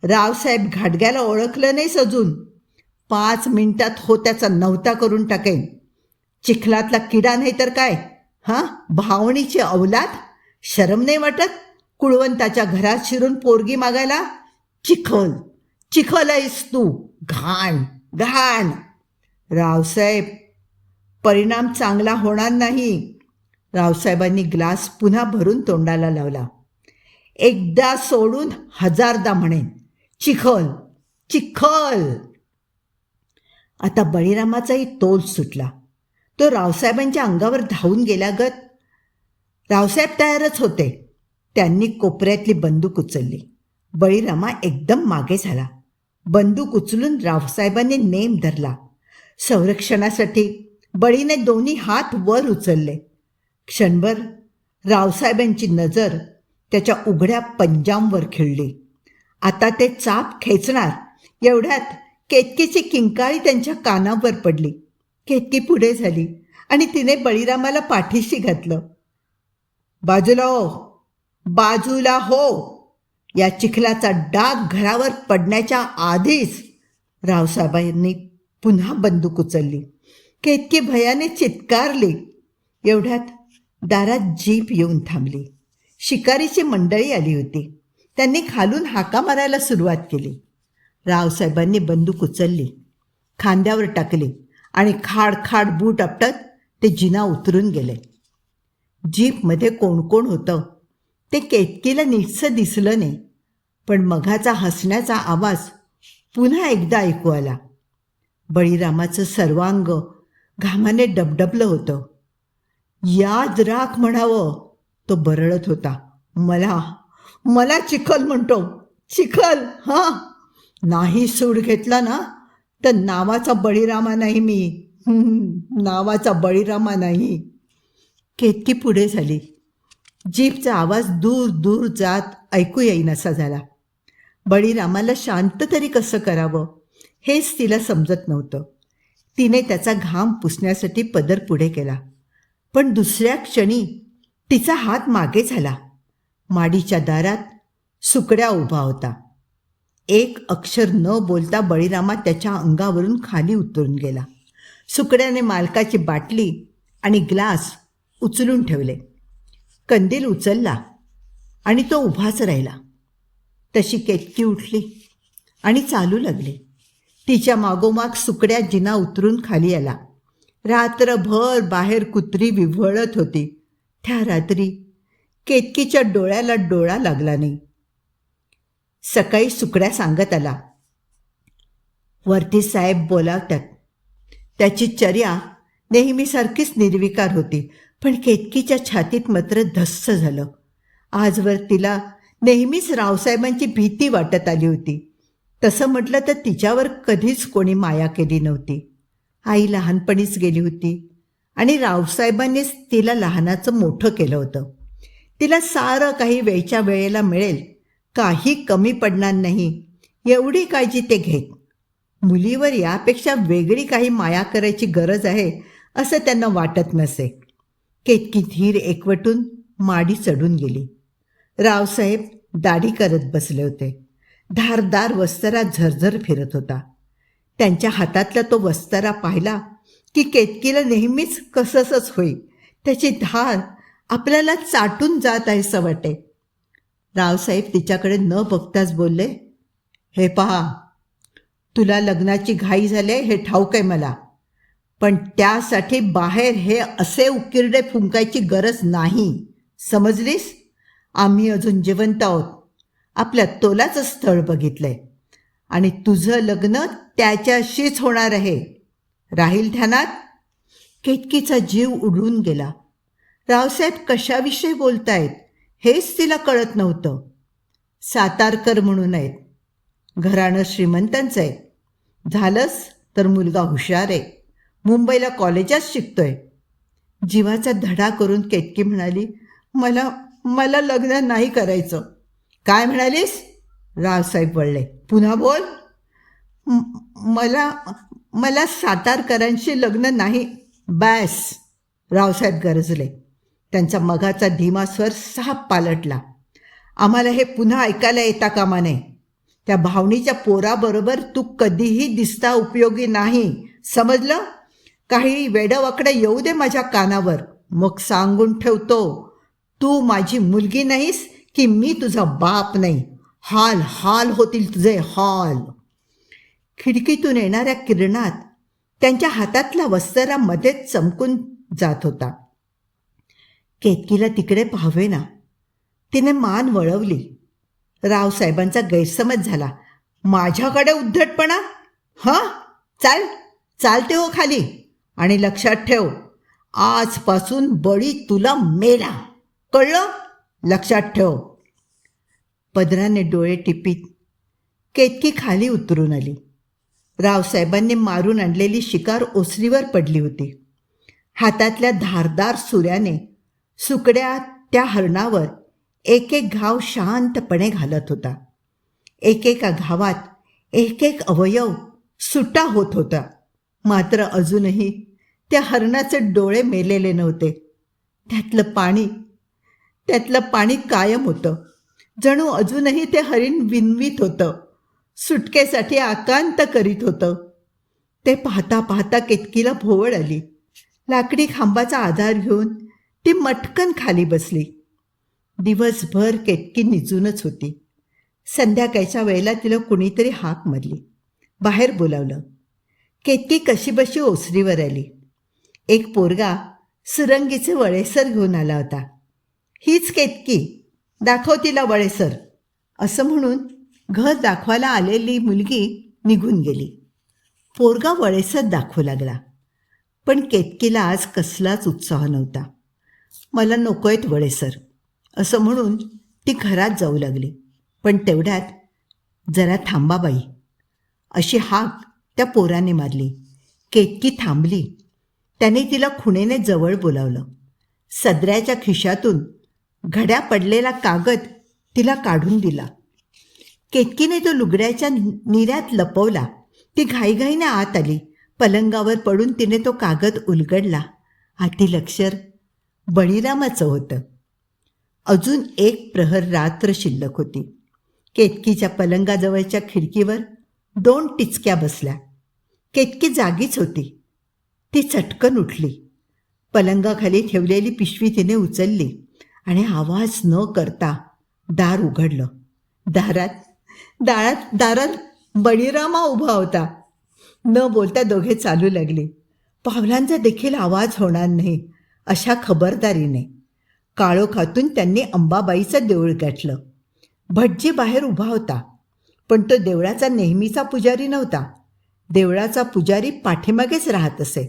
रावसाहेब घाटग्याला ओळखलं नाहीस अजून? 5 मिनिटात होत्याचा नव्हता करून टाकेन. चिखलातला किडा नाही तर काय. हां, भावणीची अवलाद. शरम नाही वाटत कुळवंताच्या घरात शिरून पोरगी मागायला? चिखल चिखल आहेस तू. घाण घाण. रावसाहेब, परिणाम चांगला होणार नाही. रावसाहेबांनी ग्लास पुन्हा भरून तोंडाला लावला. एकदा सोडून हजारदा म्हणेन, चिखल चिखल. आता बळीरामाचाही तोल सुटला. तो रावसाहेबांच्या अंगावर धावून गेल्यागत. रावसाहेब तयारच होते. त्यांनी कोपऱ्यातली बंदूक उचलली. बळीरामा एकदम मागे झाला. बंदूक उचलून रावसाहेबांनी नेम धरला. संरक्षणासाठी बळीने दोन्ही हात वर उचलले. क्षणभर रावसाहेबांची नजर त्याच्या उघड्या पंजांवर खिळली. आता ते चाप खेचणार एवढ्यात केतकीची किंकाळी त्यांच्या कानावर पडली. केतकी पुढे झाली आणि तिने बळीरामाला पाठीशी घातलं. बाजूला हो, बाजूला हो. या चिखलाचा डाग घरावर पडण्याच्या आधीच. रावसाहेबांनी पुन्हा बंदूक उचलली. केतकी भयाने चित्कारली. एवढ्यात दारात जीप येऊन थांबली. शिकारीची मंडळी आली होती. त्यांनी खालून हाका मारायला सुरुवात केली. रावसाहेबांनी बंदूक उचलली, खांद्यावर टाकली आणि खाड खाड बूट आपटत ते जिना उतरून गेले. जीपमध्ये कोण कोण होतं ते केतकीला नीटसं दिसलं नाही, पण मघाचा हसण्याचा आवाज पुन्हा एकदा ऐकू आला. बळीरामाचं सर्वांग घामाने डबडबलं होतं. याद राख म्हणावं, तो बरळत होता. मला मला चिखल म्हणतो, चिखल. हां, नाही सूड घेतला ना तर नावाचा बळीरामा नाही मी. नावाचा बळीरामा नाही. केतकी पुढे झाली. जीपचा आवाज दूर दूर जात ऐकू येईनासा झाला. बळीरामाला शांत तरी कसं करावं हेच तिला समजत नव्हतं. तिने त्याचा घाम पुसण्यासाठी पदर पुढे केला, पण दुसऱ्या क्षणी तिचा हात मागे झाला. माडीच्या दारात सुकड्या उभा होता. एक अक्षर न बोलता बळीरामा त्याच्या अंगावरून खाली उतरून गेला. सुकड्याने मालकाची बाटली आणि ग्लास उचलून ठेवले. कंदील उचलला आणि तो उभाच राहिला. तशी केतकी उठली आणि चालू लागली. तिच्या मागोमाग सुकड्या जिना उतरून खाली आला. रात्रभर बाहेर कुत्री विव्हळत होती. त्या रात्री केतकीच्या डोळ्याला डोळा लागला नाही. सकाळी सुकड्या सांगत आला, वरती साहेब बोलावतात. त्याची चर्या नेहमीसारखीच निर्विकार होती, पण केतकीच्या छातीत मात्र धस्स झालं. आजवर तिला नेहमीच रावसाहेबांची भीती वाटत आली होती. तसं म्हटलं तर तिच्यावर कधीच कोणी माया केली नव्हती. आई लहानपणीच गेली होती आणि रावसाहेबांनीच तिला लहानाचं मोठं केलं होतं. तिला सारं काही वेळच्या वेळेला मिळेल, काही कमी पडणार नाही एवढी काळजी ते घेत. मुलीवर यापेक्षा वेगळी काही माया करायची गरज आहे असं त्यांना वाटत नसे. केतकी धीर एकवटून माडी चढून गेली. रावसाहेब दाढी करत बसले होते. धारदार वस्तारा झरझर फिरत होता. त्यांच्या हातातला तो वस्तारा पाहिला की केतकीला नेहमीच कसंच होई. त्याची धार आपल्याला चाटून जात आहे असं वाटे. रावसाहेब तिच्याकडे न बघताच बोलले, हे पहा, तुला लग्नाची घाई झाले हे ठाऊक आहे मला, पण त्यासाठी बाहेर हे असे उकिरडे फुंकायची गरज नाही, समजलीस? आम्ही अजून जिवंत आहोत. आपल्या तोलाचं स्थळ बघितलंय आणि तुझं लग्न त्याच्याशीच होणार आहे. राहील ध्यानात? केतकीचा जीव उडून गेला. रावसाहेब कशाविषयी बोलतायत हेच तिला कळत नव्हतं. सातारकर म्हणून आहेत. घराणं श्रीमंतांचं आहे. झालंच तर मुलगा हुशार आहे. मुंबईला कॉलेजात शिकतोय. जीवाचा धडा करून केतकी म्हणाली, मला लग्न नाही करायचं. काय म्हणालीस? रावसाहेब वळले. पुन्हा बोल. मला सातारकरांशी लग्न नाही. बॅस. रावसाहेब गरजले. त्यांचा मघाचा धीमा स्वर साफ पालटला. आम्हाला हे पुन्हा ऐकायला येता कामा नये. त्या भावनीच्या पोराबरोबर तू कधीही दिसता उपयोगी नाही, समजलं? काही वेडवाकडं येऊ दे माझ्या कानावर, मग सांगून ठेवतो, तू माझी मुलगी नाहीस की मी तुझा बाप नाही. हाल हाल होतील तुझे, हाल. खिडकीतून येणाऱ्या किरणात त्यांच्या हातातला वस्तारा मध्येच चमकून जात होता. केतकीला तिकडे पाहावेना. तिने मान वळवली. रावसाहेबांचा गैरसमज झाला. माझ्याकडे उद्धटपणा? हां, चालते हो खाली. आणि लक्षात ठेव, आजपासून बळी तुला मेला, कळलं? लक्षात ठेव. पदराने डोळे टिपीत केतकी खाली उतरून आली. रावसाहेबांनी मारून आणलेली शिकार ओसरीवर पडली होती. हातातल्या धारदार सुऱ्याने सुकड्या त्या हरणावर एक एक घाव शांतपणे घालत होता. एकेका घावात एक एक अवयव सुटा होत होता. मात्र अजूनही त्या हरणाचे डोळे मेलेले नव्हते. त्यातलं पाणी कायम होतं. जणू अजूनही ते हरिण विनवीत होतं, सुटकेसाठी आकांत करीत होतं. ते पाहता पाहता केतकीला भोवळ आली. लाकडी खांबाचा आधार घेऊन ती मटकन खाली बसली. दिवसभर केतकी निजूनच होती. संध्याकाळच्या वेळेला तिला कुणीतरी हाक मारली. बाहेर बोलावलं. केतकी कशीबशी ओसरीवर आली. एक पोरगा सुरंगीचे वळेसर घेऊन आला होता. हीच केतकी, दाखव तिला वळेसर, असं म्हणून घर दाखवायला आलेली मुलगी निघून गेली. पोरगा वळेसर दाखवू लागला. पण केतकीला आज कसलाच उत्साह नव्हता. मला नकोयत वळेसर, असं म्हणून ती घरात जाऊ लागली. पण तेवढ्यात, जरा थांबा बाई, अशी हाक त्या पोराने मारली. केतकी थांबली. त्याने तिला खुणेने जवळ बोलावलं. सदऱ्याच्या खिशातून घड्या पडलेला कागद तिला काढून दिला. केतकीने तो लुगड्याच्या निऱ्यात लपवला. ती घाईघाईने आत आली. पलंगावर पडून तिने तो कागद उलगडला. आतील अक्षर बळीरामाचं होतं. अजून एक प्रहर रात्र शिल्लक होती. केतकीच्या पलंगाजवळच्या खिडकीवर 2 टिचक्या बसल्या. केतकी जागीच होती. ती चटकन उठली. पलंगाखाली ठेवलेली पिशवी तिने उचलली आणि आवाज न करता दार उघडलं. दारात बळीरामा उभा होता. न बोलता दोघे चालू लागले. पावलांचा देखील आवाज होणार नाही अशा खबरदारीने. काळोखातून त्यांनी अंबाबाईचं देऊळ गाठलं. भटजी बाहेर उभा होता. पण तो देवळाचा नेहमीचा पुजारी नव्हता. देवळाचा पुजारी पाठीमागेच राहत असे.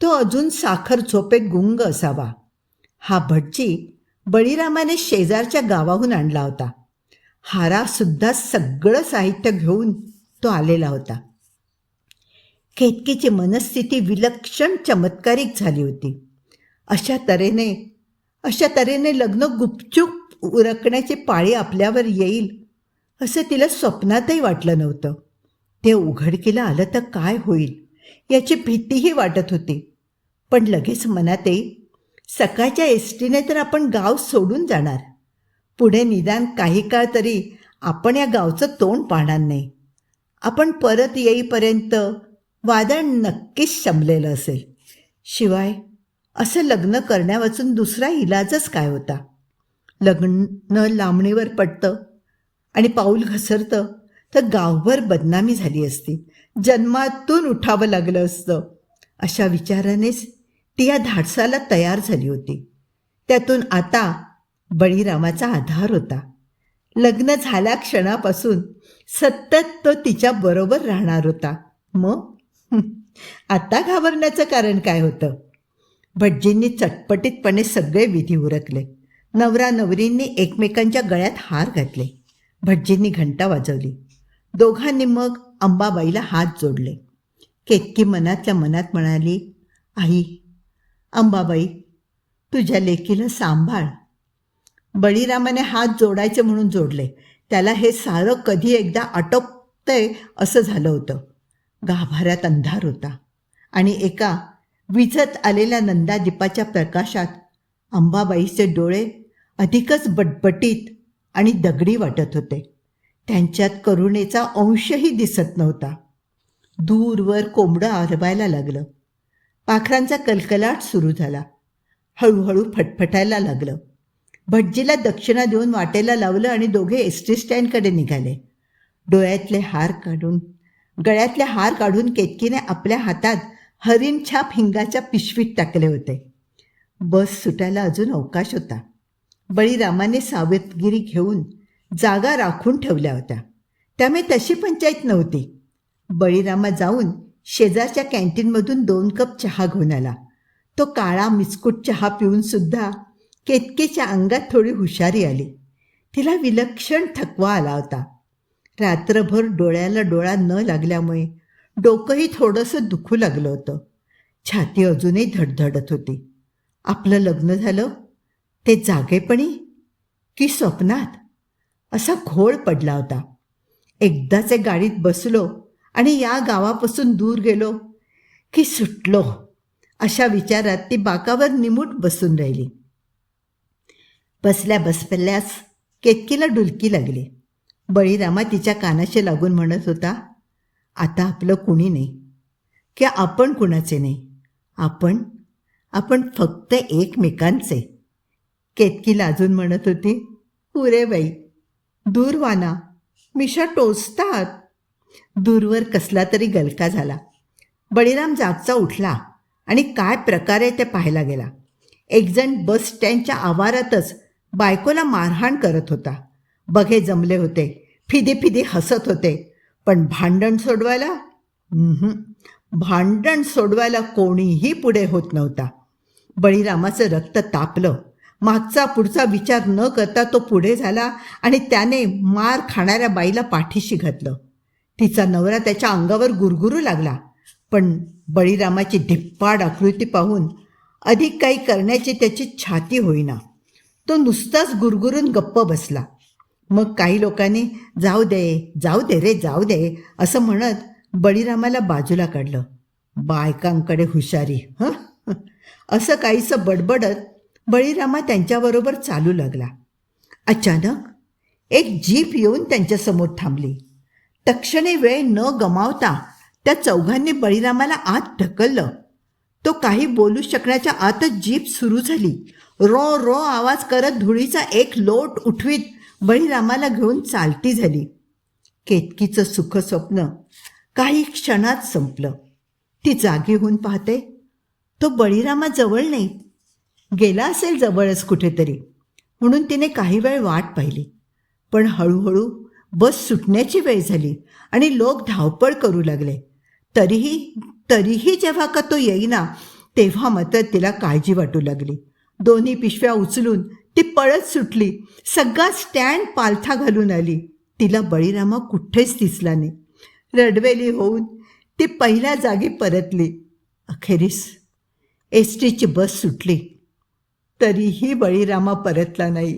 तो अजून साखर झोपेत गुंग असावा. हा भटजी बळीरामाने शेजारच्या गावाहून आणला होता. हारासुद्धा सगळं साहित्य घेऊन तो आलेला होता. केतकीची मनस्थिती विलक्षण चमत्कारिक झाली होती. अशा तऱ्हेने लग्न गुपचूप उरकण्याची पाळी आपल्यावर येईल असं तिला स्वप्नातही वाटलं नव्हतं. ते उघडकीला आलं तर काय होईल याची भीतीही वाटत होती. पण लगेच मनात येई, सकाळच्या एसटीने तर आपण गाव सोडून जाणार. पुढे निदान काही काळ तरी आपण या गावचं तोंड पाहणार नाही. आपण परत येईपर्यंत वादळ नक्कीच शमलेलं असेल. शिवाय असं लग्न करण्यावाचून दुसरा इलाजच काय होता? लग्न लांबणीवर पडतं आणि पाऊल घसरतं तर गावभर बदनामी झाली असती. जन्मातून उठावं लागलं असतं. अशा विचारानेच ती या धाडसाला तयार झाली होती. त्यातून आता बळीरामाचा आधार होता. लग्न झाल्या क्षणापासून सतत तो तिच्याबरोबर राहणार होता. मग आता घाबरण्याचं कारण काय होतं? भटजींनी चटपटीतपणे सगळे विधी उरकले. नवरा नवरींनी एकमेकांच्या गळ्यात हार घातले. भटजींनी घंटा वाजवली. दोघांनी मग अंबाबाईला हात जोडले. केतकी मनातल्या मनात म्हणाली, आई, अंबाबाई, तुझ्या लेकीला सांभाळ. बळीरामाने हात जोडायचे म्हणून जोडले. त्याला हे सारं कधी एकदा आटोपतंय असं झालं होतं. गाभाऱ्यात अंधार होता आणि एका विझत आलेल्या नंदादीपाच्या प्रकाशात अंबाबाईचे डोळे अधिकच बटबटीत आणि दगडी वाटत होते. त्यांच्यात करुणेचा अंशही दिसत नव्हता. दूरवर कोंबडं आरवायला लागलं. पाखरांचा कलकलाट सुरू झाला. हळूहळू फटफटायला लागलं. भटजीला दक्षिणा देऊन वाटेला लावलं आणि दोघे एस टी स्टँडकडे निघाले. गळ्यातले हार काढून केतकीने आपल्या हातात हरिणछाप हिंगाच्या पिशवीत टाकले होते. बस सुटायला अजून अवकाश होता. बळीरामाने सावधगिरी घेऊन जागा राखून ठेवल्या होत्या, त्यामुळे तशी पंचायत नव्हती. बळीरामा जाऊन शेजारच्या कॅन्टीनमधून 2 कप चहा घेऊन आला. तो काळा मिस्कूट चहा पिऊन सुद्धा केतकीच्या अंगात थोडी हुशारी आली. तिला विलक्षण थकवा आला होता. रात्रभर डोळ्याला डोळा न लागल्यामुळे डोकंही थोडंसं दुखू लागलं होतं. छाती अजूनही धडधडत होती. आपलं लग्न झालं ते जागेपणी की स्वप्नात असा घोळ पडला होता. एकदाचे गाडीत बसलो आणि या गावापासून दूर गेलो की सुटलो, अशा विचारात ती बाकावर निमूट बसून राहिली. बसल्यास केतकीला डुलकी लागली. बळीरामा तिच्या कानाशी लागून म्हणत होता, आता आपलं कुणी नाही की आपण कुणाचे नाही, आपण फक्त एकमेकांचे. केतकी लाजून म्हणत होती, पुरे बाई, दूरवाना मिशा टोचतात. दूरवर कसला तरी गलका झाला. बळीराम जागचा उठला आणि काय प्रकारे ते पाहायला गेला. एकजण बस स्टँडच्या आवारातच बायकोला मारहाण करत होता. बघे जमले होते, फिदी हसत होते, पण भांडण सोडवायला कोणीही पुढे होत नव्हता. बळीरामाचं रक्त तापलं. मागचा पुढचा विचार न करता तो पुढे झाला आणि त्याने मार खाणाऱ्या बाईला पाठीशी घातलं. तिचा नवरा त्याच्या अंगावर गुरगुरू लागला, पण बळीरामाची धिप्पाड आकृती पाहून अधिक काही करण्याची त्याची छाती होईना. तो नुसताच गुरगुरून गप्प बसला. मग काही लोकांनी जाऊ दे असं म्हणत बळीरामाला बाजूला काढलं. बायकांकडे हुशारी असं काहीसं बडबडत बळीरामा त्यांच्याबरोबर चालू लागला. अचानक एक जीप येऊन त्यांच्यासमोर थांबली. तक्षणी वेळ न गमावता त्या चौघांनी बळीरामाला आत ढकललं. तो काही बोलू शकण्याच्या आतच जीप सुरू झाली. रो आवाज करत धुळीचा एक लोट उठवीत बळीरामाला घेऊन चालती झाली. केतकीचं सुखस्वप्न काही क्षणात संपलं. ती जागी होऊन पाहते, तो बळीरामा जवळ नाही, गेला असेल जवळच कुठेतरी, म्हणून तिने काही वेळ वाट पाहिली. पण हळूहळू बस सुटण्याची वेळ झाली आणि लोक धावपळ करू लागले. तरीही जेव्हा का तो येईना, तेव्हा मात्र तिला काळजी वाटू लागली. 2 पिशव्या उचलून ती पळत सुटली. सगळा स्टँड पालथा घालून आली. तिला बळीरामा कुठेच दिसला नाही. रडवेली होऊन ती पहिल्या जागी परतली. अखेरीस एस टीची बस सुटली. तरीही बळीरामा परतला नाही.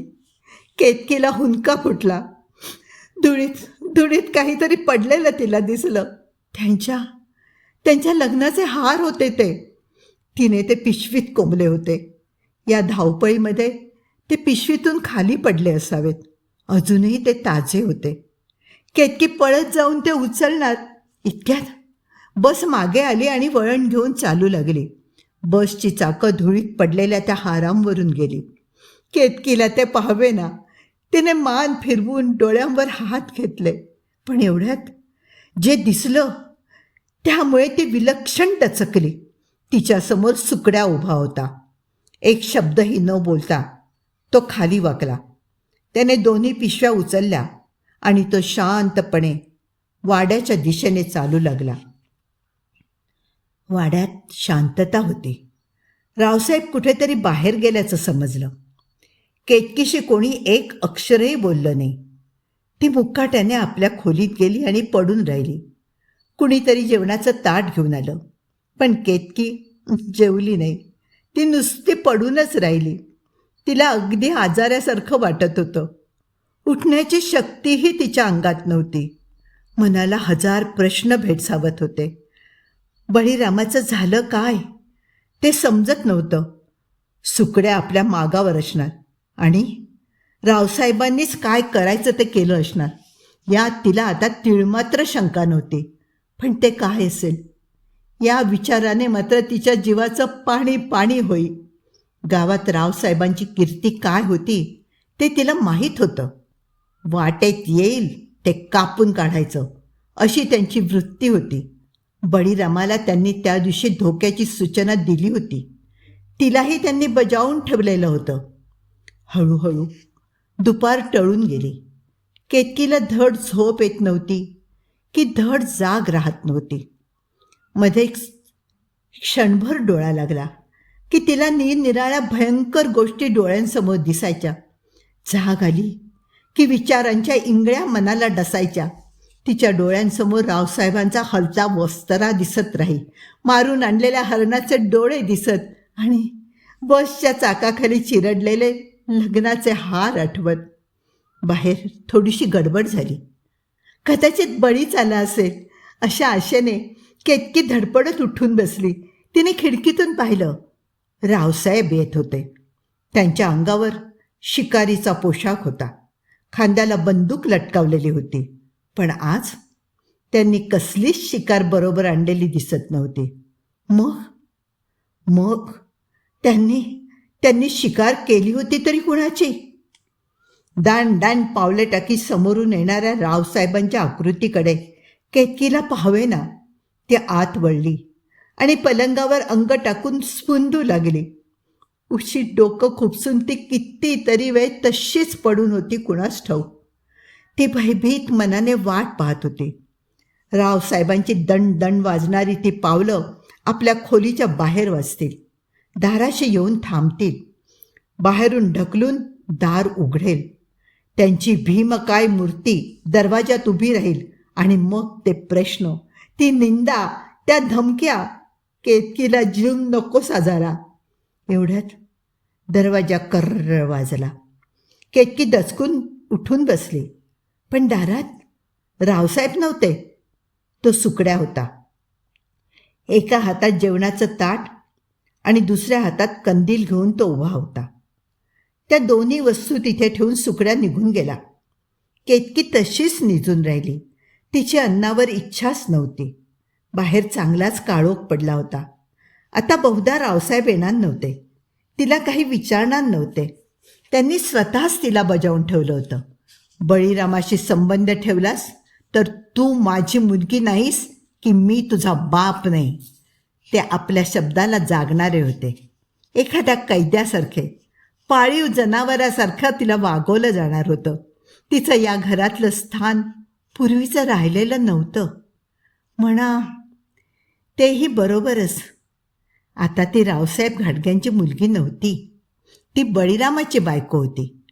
केतकीला हुंदका फुटला. धुळीत काहीतरी पडलेलं तिला दिसलं. त्यांच्या लग्नाचे हार होते ते. तिने ते पिशवीत कोंबले होते. या धावपळीमध्ये ते पिशवीतून खाली पडले असावेत. अजूनही ते ताजे होते. केतकी पळत जाऊन ते उचलणार इतक्यात बस मागे आली आणि वळण घेऊन चालू लागली. बसची चाकं धुळीत पडलेल्या त्या हारांवरून गेली. केतकीला ते पाहावेना. तिने मान फिरवून डोळ्यांवर हात घेतले. पण एवढ्यात जे दिसलं त्यामुळे ती विलक्षण डचकली. तिच्यासमोर सुकड्या उभा होता. एक शब्दही न बोलता तो खाली वाकला. त्याने 2 पिशव्या उचलल्या आणि तो शांतपणे वाड्याच्या दिशेने चालू लागला. वाड्यात शांतता होती. रावसाहेब कुठेतरी बाहेर गेल्याचं समजलं. केतकीशी कोणी एक अक्षरही बोललं नाही. ती मुक्काट्याने आपल्या खोलीत गेली आणि पडून राहिली. कुणीतरी जेवणाचं ताट घेऊन आलं, पण केतकी जेवली नाही. ती नुसती पडूनच राहिली. तिला अगदी आजारासारखं वाटत होतं. उठण्याची शक्तीही तिच्या अंगात नव्हती. मनाला 1000 प्रश्न भेडसावत होते. बळीरामाचं झालं काय ते समजत नव्हतं. सुकड्या आपल्या मागावर असणार आणि रावसाहेबांनीच काय करायचं ते केलं असणार. यात तिला आता तिळमात्र शंका नव्हती. पण ते काय असेल या विचाराने मात्र तिच्या जीवाचं पाणी पाणी होई. गावात रावसाहेबांची कीर्ती काय होती ते तिला माहीत होतं. वाटेत येईल ते कापून काढायचं अशी त्यांची वृत्ती होती. बळीरामाला त्यांनी त्या दिवशी धोक्याची सूचना दिली होती. तिलाही त्यांनी बजावून ठेवलेलं होतं. हळूहळू दुपार टळून गेली. केतकीला धड झोप येत नव्हती की धड जाग राहत नव्हती. मध्ये क्षणभर डोळा लागला की तिला निरनिराळ्या भयंकर गोष्टी डोळ्यांसमोर दिसायच्या. जाग आली की विचारांच्या इंगळ्या मनाला डसायच्या. तिच्या डोळ्यांसमोर रावसाहेबांचा हलता वस्तरा दिसत राही, मारून आणलेल्या हरणाचे डोळे दिसत आणि बसच्या चाकाखाली चिरडलेले लग्नाचे हार आठवत. बाहेर थोडीशी गडबड झाली. कदाचित बळीच आला असेल अशा आशेने केतकी धडपडत उठून बसली. तिने खिडकीतून पाहिलं. रावसाहेब येत होते. त्यांच्या अंगावर शिकारीचा पोशाख होता. खांद्याला बंदूक लटकावलेली होती. पण आज त्यांनी कसलीच शिकार बरोबर आणलेली दिसत नव्हती. मग त्यांनी शिकार केली होती तरी कुणाची? दांड पावले टाकी समोरून येणाऱ्या रावसाहेबांच्या आकृतीकडे केतकीला पाहावेना. ती आत वळली आणि पलंगावर अंग टाकून स्फुंदू लागली. उशीत डोकं खुपसून ती कितीतरी वेळ तशीच पडून होती कुणास ठाऊक. ती भयभीत मनाने वाट पाहत होती. रावसाहेबांची दण वाजणारी ती पावलं आपल्या खोलीच्या बाहेर वाजतील, दाराशी येऊन थांबतील, बाहेरून ढकलून दार उघडेल. त्यांची भीमकाय मूर्ती दरवाजात उभी राहील आणि मग ते प्रश्न, ती निंदा, त्या धमक्या. केतकीला जीव नकोसा झाला. एवढ्यात दरवाजा कर्र वाजला. केतकी दचकून उठून बसली. पण दारात रावसाहेब नव्हते. तो सुकड्या होता. एका हातात जेवणाचं ताट आणि दुसऱ्या हातात कंदील घेऊन तो उभा होता. त्या दोन्ही वस्तू तिथे ठेवून सुकड्या निघून गेला. केतकी तशीच निजून राहिली. तिची अन्नावर इच्छाच नव्हती. बाहेर चांगलाच काळोख पडला होता. आता बहुधा रावसाहेब येणार नव्हते. तिला काही विचारणार नव्हते. त्यांनी स्वतःच तिला बजावून ठेवलं होतं. बळीरामाशी संबंध ठेवलास तर तू माझी मुलगी नाहीस की मी तुझा बाप नाही. ते आपल्या शब्दाला जागणारे होते. एखाद्या कैद्यासारखे, पाळीव जनावरासारखं तिला वागवलं जाणार होतं. तिचं या घरातलं स्थान पूर्वीचं राहिलेलं नव्हतं. म्हणा तेही बरोबरच. आता ती रावसाहेब घाटग्यांची मुलगी नव्हती. ती बळीरामाची बायको होती.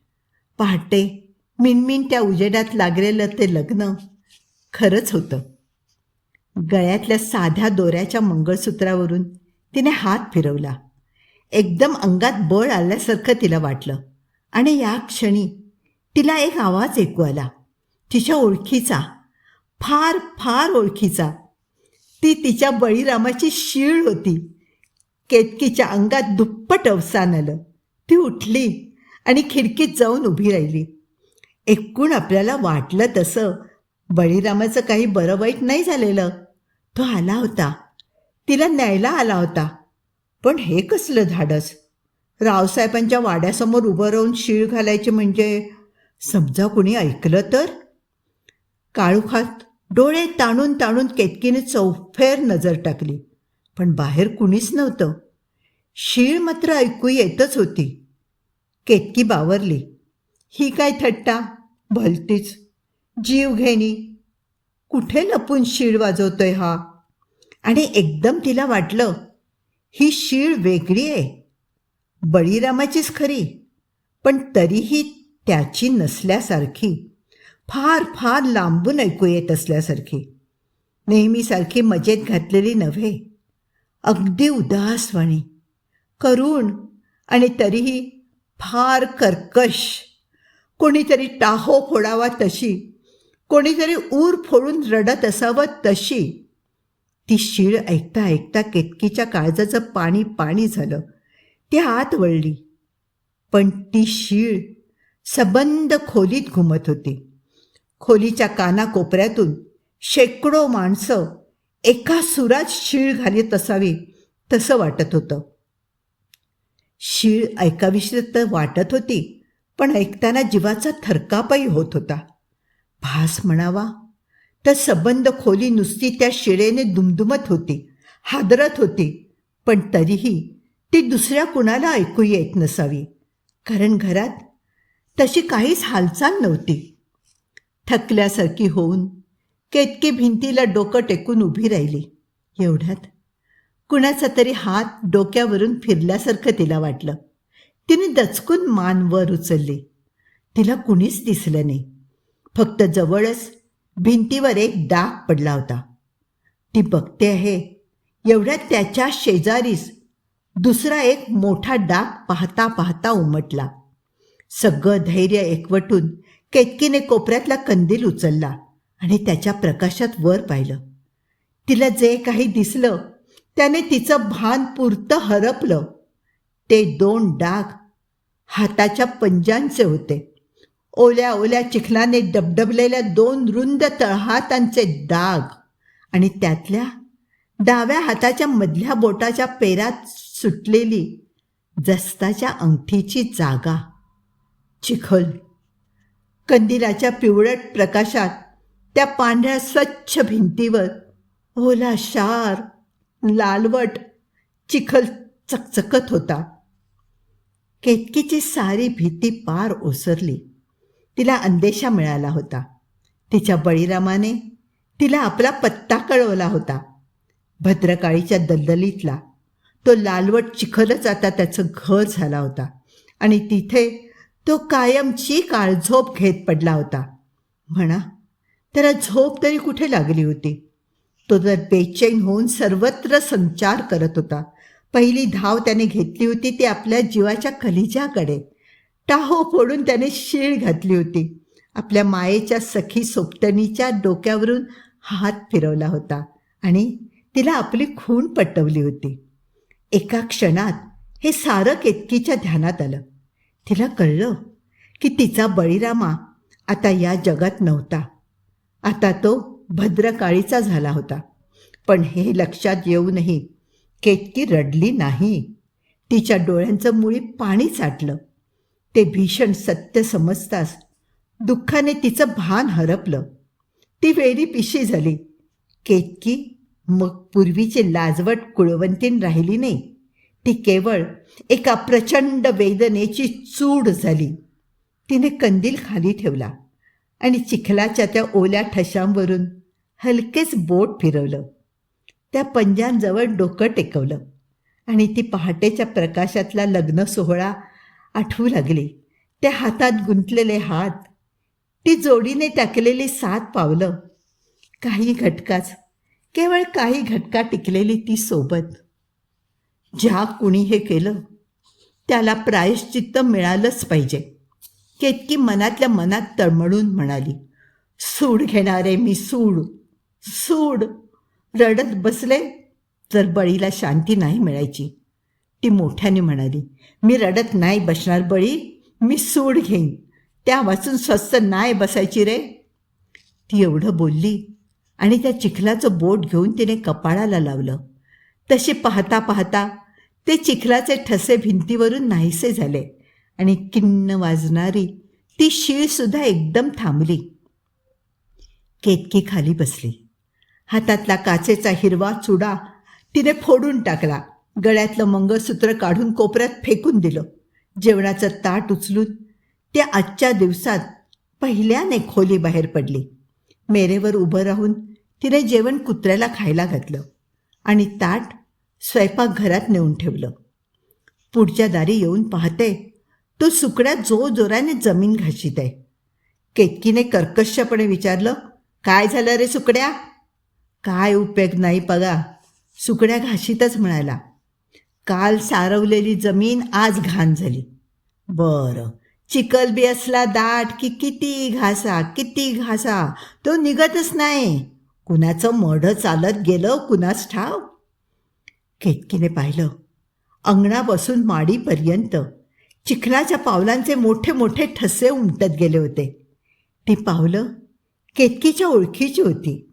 पहाटे मिनमिन त्या उजेडात लागलेलं ते लग्न खरंच होतं. गळ्यातल्या साध्या दोऱ्याच्या मंगळसूत्रावरून तिने हात फिरवला. एकदम अंगात बळ आल्यासारखं तिला वाटलं. आणि या क्षणी तिला एक आवाज ऐकू आला. तिच्या ओळखीचा, फार फार ओळखीचा. ती तिच्या बळीरामाची शीळ होती. केतकीच्या अंगात दुप्पट अवसान आलं. ती उठली आणि खिडकीत जाऊन उभी राहिली. एकूण आपल्याला वाटलं तसं बळीरामाचं काही बरं वाईट नाही झालेलं. तो आला होता, तिला न्यायला आला होता. पण हे कसलं धाडस? रावसाहेबांच्या वाड्यासमोर उभं राहून शीळ घालायचे म्हणजे समजा कुणी ऐकलं तर? काळोखात डोळे ताणून ताणून केतकीने चौफेर नजर टाकली. पण बाहेर कुणीच नव्हतं. शीळ मात्र ऐकू येतच होती. केतकी बावरली. ही काय थट्टा? भलतीच जीव घेणी. कुठे लपून शीळ वाजवतोय हा? आणि एकदम तिला वाटलं ही शीळ वेगळी आहे. बळीरामाचीच खरी, पण तरीही त्याची नसल्यासारखी, फार फार लांबून ऐकू येत असल्यासारखी. नेहमीसारखी मजेत घातलेली नव्हे, अगदी उदासवाणी, करुण आणि तरीही फार कर्कश. कोणीतरी टाहो फोडावा तशी, कोणीतरी ऊर फोडून रडत असावं तशी. ती शीळ ऐकता ऐकता केतकीच्या काळजाचं पाणी पाणी झालं. ती आत वळली. पण ती शीळ सबंद खोलीत घुमत होती. खोलीच्या कानाकोपऱ्यातून शेकडो माणसं एका सुरात शीळ घालीत असावी तसं वाटत होतं. शीळ ऐकावीशी तर वाटत होती, पण ऐकताना जीवाचा थरकापही होत होता. भास म्हणावा तर सबंध खोली नुसती त्या शिळेने दुमदुमत होती, हादरत होती, पण तरीही ती दुसऱ्या कुणाला ऐकू येत नसावी, कारण घरात तशी काहीच हालचाल नव्हती. थकल्यासारखी होऊन केतकी भिंतीला डोकं टेकून उभी राहिली. एवढ्यात कुणाचा तरी हात डोक्यावरून फिरल्यासारखं तिला वाटलं. तिने दचकून मान वर उचलली. तिला कुणीच दिसलं नाही. फक्त जवळच भिंतीवर एक डाग पडला होता. ती बघते आहे एवढ्यात त्याच्या शेजारीच दुसरा एक मोठा डाग पाहता पाहता उमटला. सगळं धैर्य एकवटून केतकीने कोपऱ्यातला कंदील उचलला आणि त्याच्या प्रकाशात वर पाहिलं. तिला जे काही दिसलं त्याने तिचं भान पुरतं हरपलं. ते 2 डाग हाताच्या पंजांचे होते. ओल्या ओल्या चिखलाने डबडबलेल्या 2 रुंद तळहातांचे डाग आणि त्यातल्या डाव्या हाताच्या मधल्या बोटाच्या पेरात सुटलेली जस्ताच्या अंगठीची जागा. चिखल. कंदिलाच्या पिवळट प्रकाशात त्या पांढऱ्या स्वच्छ भिंतीवर ओला शार लालवट चिखल चकचकत होता. केतकीची सारी भीती पार ओसरली. तिला अंदेशा मिळाला होता. तिच्या बळीरामाने तिला आपला पत्ता कळवला होता. भद्रकाळीच्या दलदलीतला तो लालवट चिखलच आता त्याचं घर झाला होता आणि तिथे तो कायमची काळझोप घेत पडला होता. म्हणा त्याला झोप तरी कुठे लागली होती. तो तर बेचैन होऊन सर्वत्र संचार करत होता. पहिली धाव त्याने घेतली होती ती आपल्या जीवाच्या कलिजाकडे. टाहो फोडून त्याने शीळ घातली होती. आपल्या मायेच्या सखी सोबतणीच्या डोक्यावरून हात फिरवला होता आणि तिला आपली खूण पटवली होती. एका क्षणात हे सारं केतकीच्या ध्यानात आलं. तिला कळलं की तिचा बळीरामा आता या जगात नव्हता. आता तो भद्रकाळीचा झाला होता. पण हे लक्षात येऊनही केतकी रडली नाही. तिच्या डोळ्यांचं मुळी पाणी साठलं. ते भीषण सत्य समजताच दुःखाने तिचं भान हरपलं. ती वेडी पिशी झाली. केतकी मग पूर्वीची लाजवट कुळवंतीन राहिली नाही. ती केवळ एका प्रचंड वेदनेची चूड झाली. तिने कंदील खाली ठेवला आणि चिखलाच्या त्या ओल्या ठशांवरून हलकेच बोट फिरवलं. त्या पंजांजवळ डोकं टेकवलं आणि ती पहाटेच्या प्रकाशातला लग्न सोहळा आठवू लागली. त्या हातात गुंतलेले हात, ती जोडीने टाकलेली 7 पावलं, काही घटकाच, केवळ काही घटका टिकलेली ती सोबत. ज्या कुणी हे केलं त्याला प्रायश्चित्त मिळालंच पाहिजे. केतकी मनातल्या मनात तळमळून म्हणाली, सूड घेणारे मी, सूड सूड. रडत बसले तर बळीला शांती नाही मिळायची. ती मोठ्याने म्हणाली, मी रडत नाही बसणार बळी, मी सूड घेईन. त्या वाचून स्वस्त नाही बसायची रे. ती एवढं बोलली आणि त्या चिखलाचं बोट घेऊन तिने कपाळाला लावलं. तसे पाहता पाहता ते चिखलाचे ठसे भिंतीवरून नाहीसे झाले आणि किन्न वाजणारी ती शीळसुद्धा एकदम थांबली. केतकी खाली बसली. हातातला काचेचा हिरवा चुडा तिने फोडून टाकला. गळ्यातलं मंगळसूत्र काढून कोपऱ्यात फेकून दिलं. जेवणाचं ताट उचलून त्या आजच्या दिवसात पहिल्याने खोलीबाहेर पडली. मेरेवर उभं राहून तिने जेवण कुत्र्याला खायला घातलं आणि ताट स्वयंपाकघरात नेऊन ठेवलं. पुढच्या दारी येऊन पाहते तो सुकड्या जोराने जमीन घाशीत आहे. केतकीने कर्कशपणे विचारलं, काय झालं रे सुकड्या? काय उपयोग नाही बघा, सुकड्या घाशीतच म्हणाला. काल सारवलेली जमीन आज घाण झाली. बरं, चिखल बी असला दाट की किती घासा तो निघतच नाही. कुणाचं मढं चालत गेलं कुणाच ठाव. केतकीने पाहिलं, अंगणापासून माडीपर्यंत चिखलाच्या पावलांचे मोठे मोठे ठसे उमटत गेले होते. ती पावलं केतकीच्या ओळखीची होती.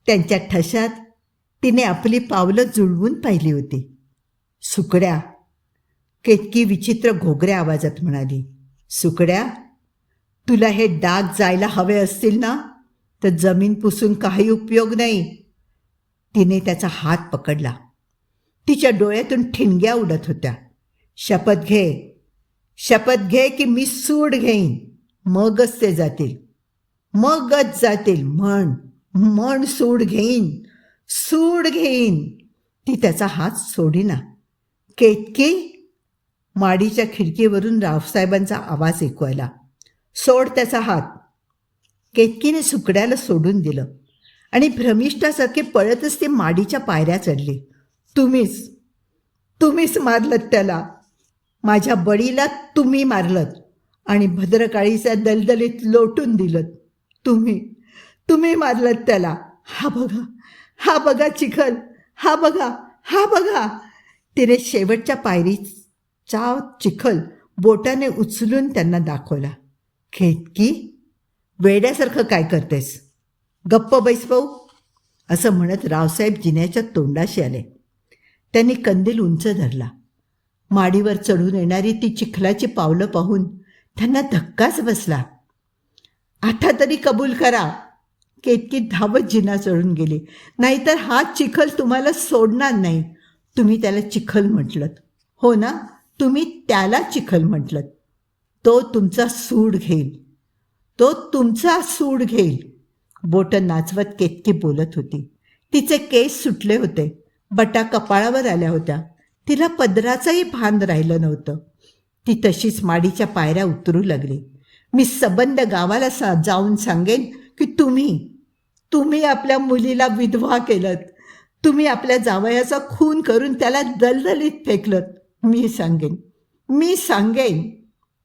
त्यांच्या ठशात तिने आपली पावलं जुळवून पाहिली होती. सुकड्या, केतकी विचित्र घोगऱ्या आवाजात म्हणाली. सुकड्या, तुला हे डाग जायला हवे असतील ना, तर जमीन पुसून काही उपयोग नाही. तिने त्याचा हात पकडला. तिच्या डोळ्यातून ठिणग्या उडत होत्या. शपथ घे, शपथ घे की मी सूड घेईन, मगच ते जातील, मगच जातील. म्हण, म्हण, सूड घेईन, सूड घेईन. ती त्याचा हात सोडीना. केतकी, माडीच्या खिडकीवरून रावसाहेबांचा आवाज ऐकू आला. सोड त्याचा हात. केतकीने सुकड्याला सोडून दिलं आणि भ्रमिष्ठासारखे पळतच ते माडीच्या पायऱ्या चढले. तुम्हीच मारलत त्याला. माझ्या बळीला तुम्ही मारलत आणि भद्रकाळीच्या दलदलीत लोटून दिलत. तुम्ही मारलत त्याला. हा बघा, हा बघा चिखल, हा बघा, हा बघा. तिने शेवटच्या पायरीचा चिखल बोटाने उचलून त्यांना दाखवला. केतकी, वेड्यासारखं काय करतेस? गप्प बैस पाहू, असं म्हणत रावसाहेब जिन्याच्या तोंडाशी आले. त्यांनी कंदील उंच धरला. माडीवर चढून येणारी ती चिखलाची पावलं पाहून त्यांना धक्काच बसला. आता तरी कबूल करा. केतकी धावत जिना चढून गेली. नाहीतर हा चिखल तुम्हाला सोडणार नाही. तुम्ही त्याला चिखल म्हटलत, हो ना? तुम्ही त्याला चिखल म्हटलत. तो तुमचा सूड घेईल, तो तुमचा सूड घेईल. बोटं नाचवत केतकी बोलत होती. तिचे केस सुटले होते, बटा कपाळावर आल्या होत्या. तिला पदराचंही भान राहिलं नव्हतं. ती तशीच माडीच्या पायऱ्या उतरू लागली. मी सबंध गावाला जाऊन सांगेन की तुम्ही आपल्या मुलीला विधवा केलत. तुम्ही आपल्या जावयाचा खून करून त्याला दलदलीत फेकलत. मी सांगेन.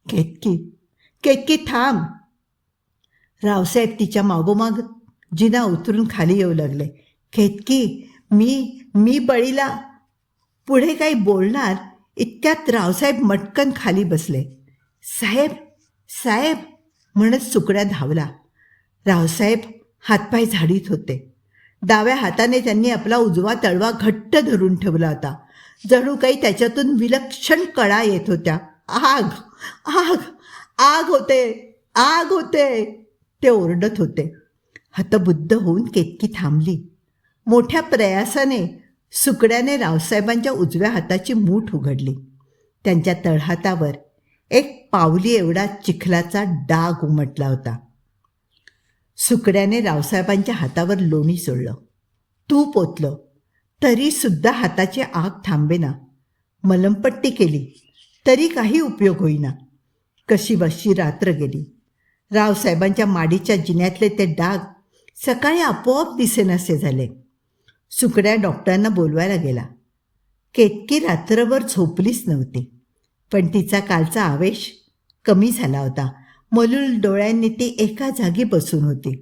केतकी थांब. रावसाहेब तिच्या मागोमाग जिना उतरून खाली येऊ लागले. केतकी, मी बळीला. पुढे काही बोलणार इतक्यात रावसाहेब मटकन खाली बसले. साहेब म्हणत सुकड्या धावला. रावसाहेब हातपाय झाडीत होते. डाव्या हाताने त्यांनी आपला उजवा तळवा घट्ट धरून ठेवला होता. जणू काही त्याच्यातून विलक्षण कळा येत होत्या. आग आग आग होते, आग होते, ते ओरडत होते. हतबुद्ध होऊन केतकी थांबली. मोठ्या प्रयासाने सुकड्याने रावसाहेबांच्या उजव्या हाताची मूठ उघडली. त्यांच्या तळहातावर एक पावली एवढा चिखलाचा डाग उमटला होता. सुकड्याने रावसाहेबांच्या हातावर लोणी सोडलं, तूप ओतलं, तरीसुद्धा हाताची आग थांबेना. मलमपट्टी केली तरी काही उपयोग होईना. कशीबशी रात्र गेली. रावसाहेबांच्या माडीच्या जिन्यातले ते डाग सकाळी आपोआप दिसेनासे झाले. सुकड्या डॉक्टरांना बोलवायला गेला. केतकी रात्रभर झोपलीच नव्हती, पण तिचा कालचा आवेश कमी झाला होता. मलूल डोळ्यांनी ती एका जागी बसून होती.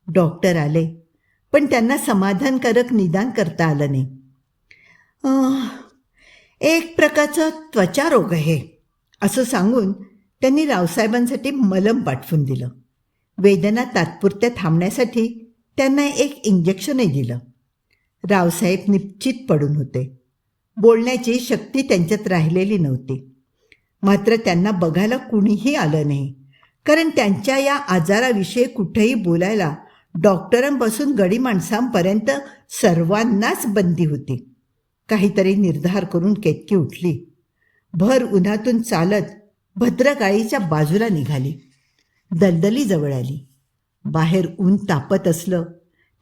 डॉक्टर आले, पण त्यांना समाधानकारक निदान करता आलं नाही. एक प्रकारचा त्वचा रोग आहे असं सांगून त्यांनी रावसाहेबांसाठी मलम पाठवून दिलं. वेदना तात्पुरत्या थांबण्यासाठी त्यांना एक इंजेक्शनही दिलं. रावसाहेब निश्चित पडून होते. बोलण्याची शक्ती त्यांच्यात राहिलेली नव्हती. मात्र त्यांना बघायला कुणीही आलं नाही, कारण त्यांच्या या आजाराविषयी कुठेही बोलायला डॉक्टरांपासून गडी माणसांपर्यंत सर्वांनाच बंदी होती. काहीतरी निर्धार करून केतकी उठली. भर उन्हातून चालत भद्रकाळीच्या बाजूला निघाली. दलदली जवळ आली. बाहेर ऊन तापत असलं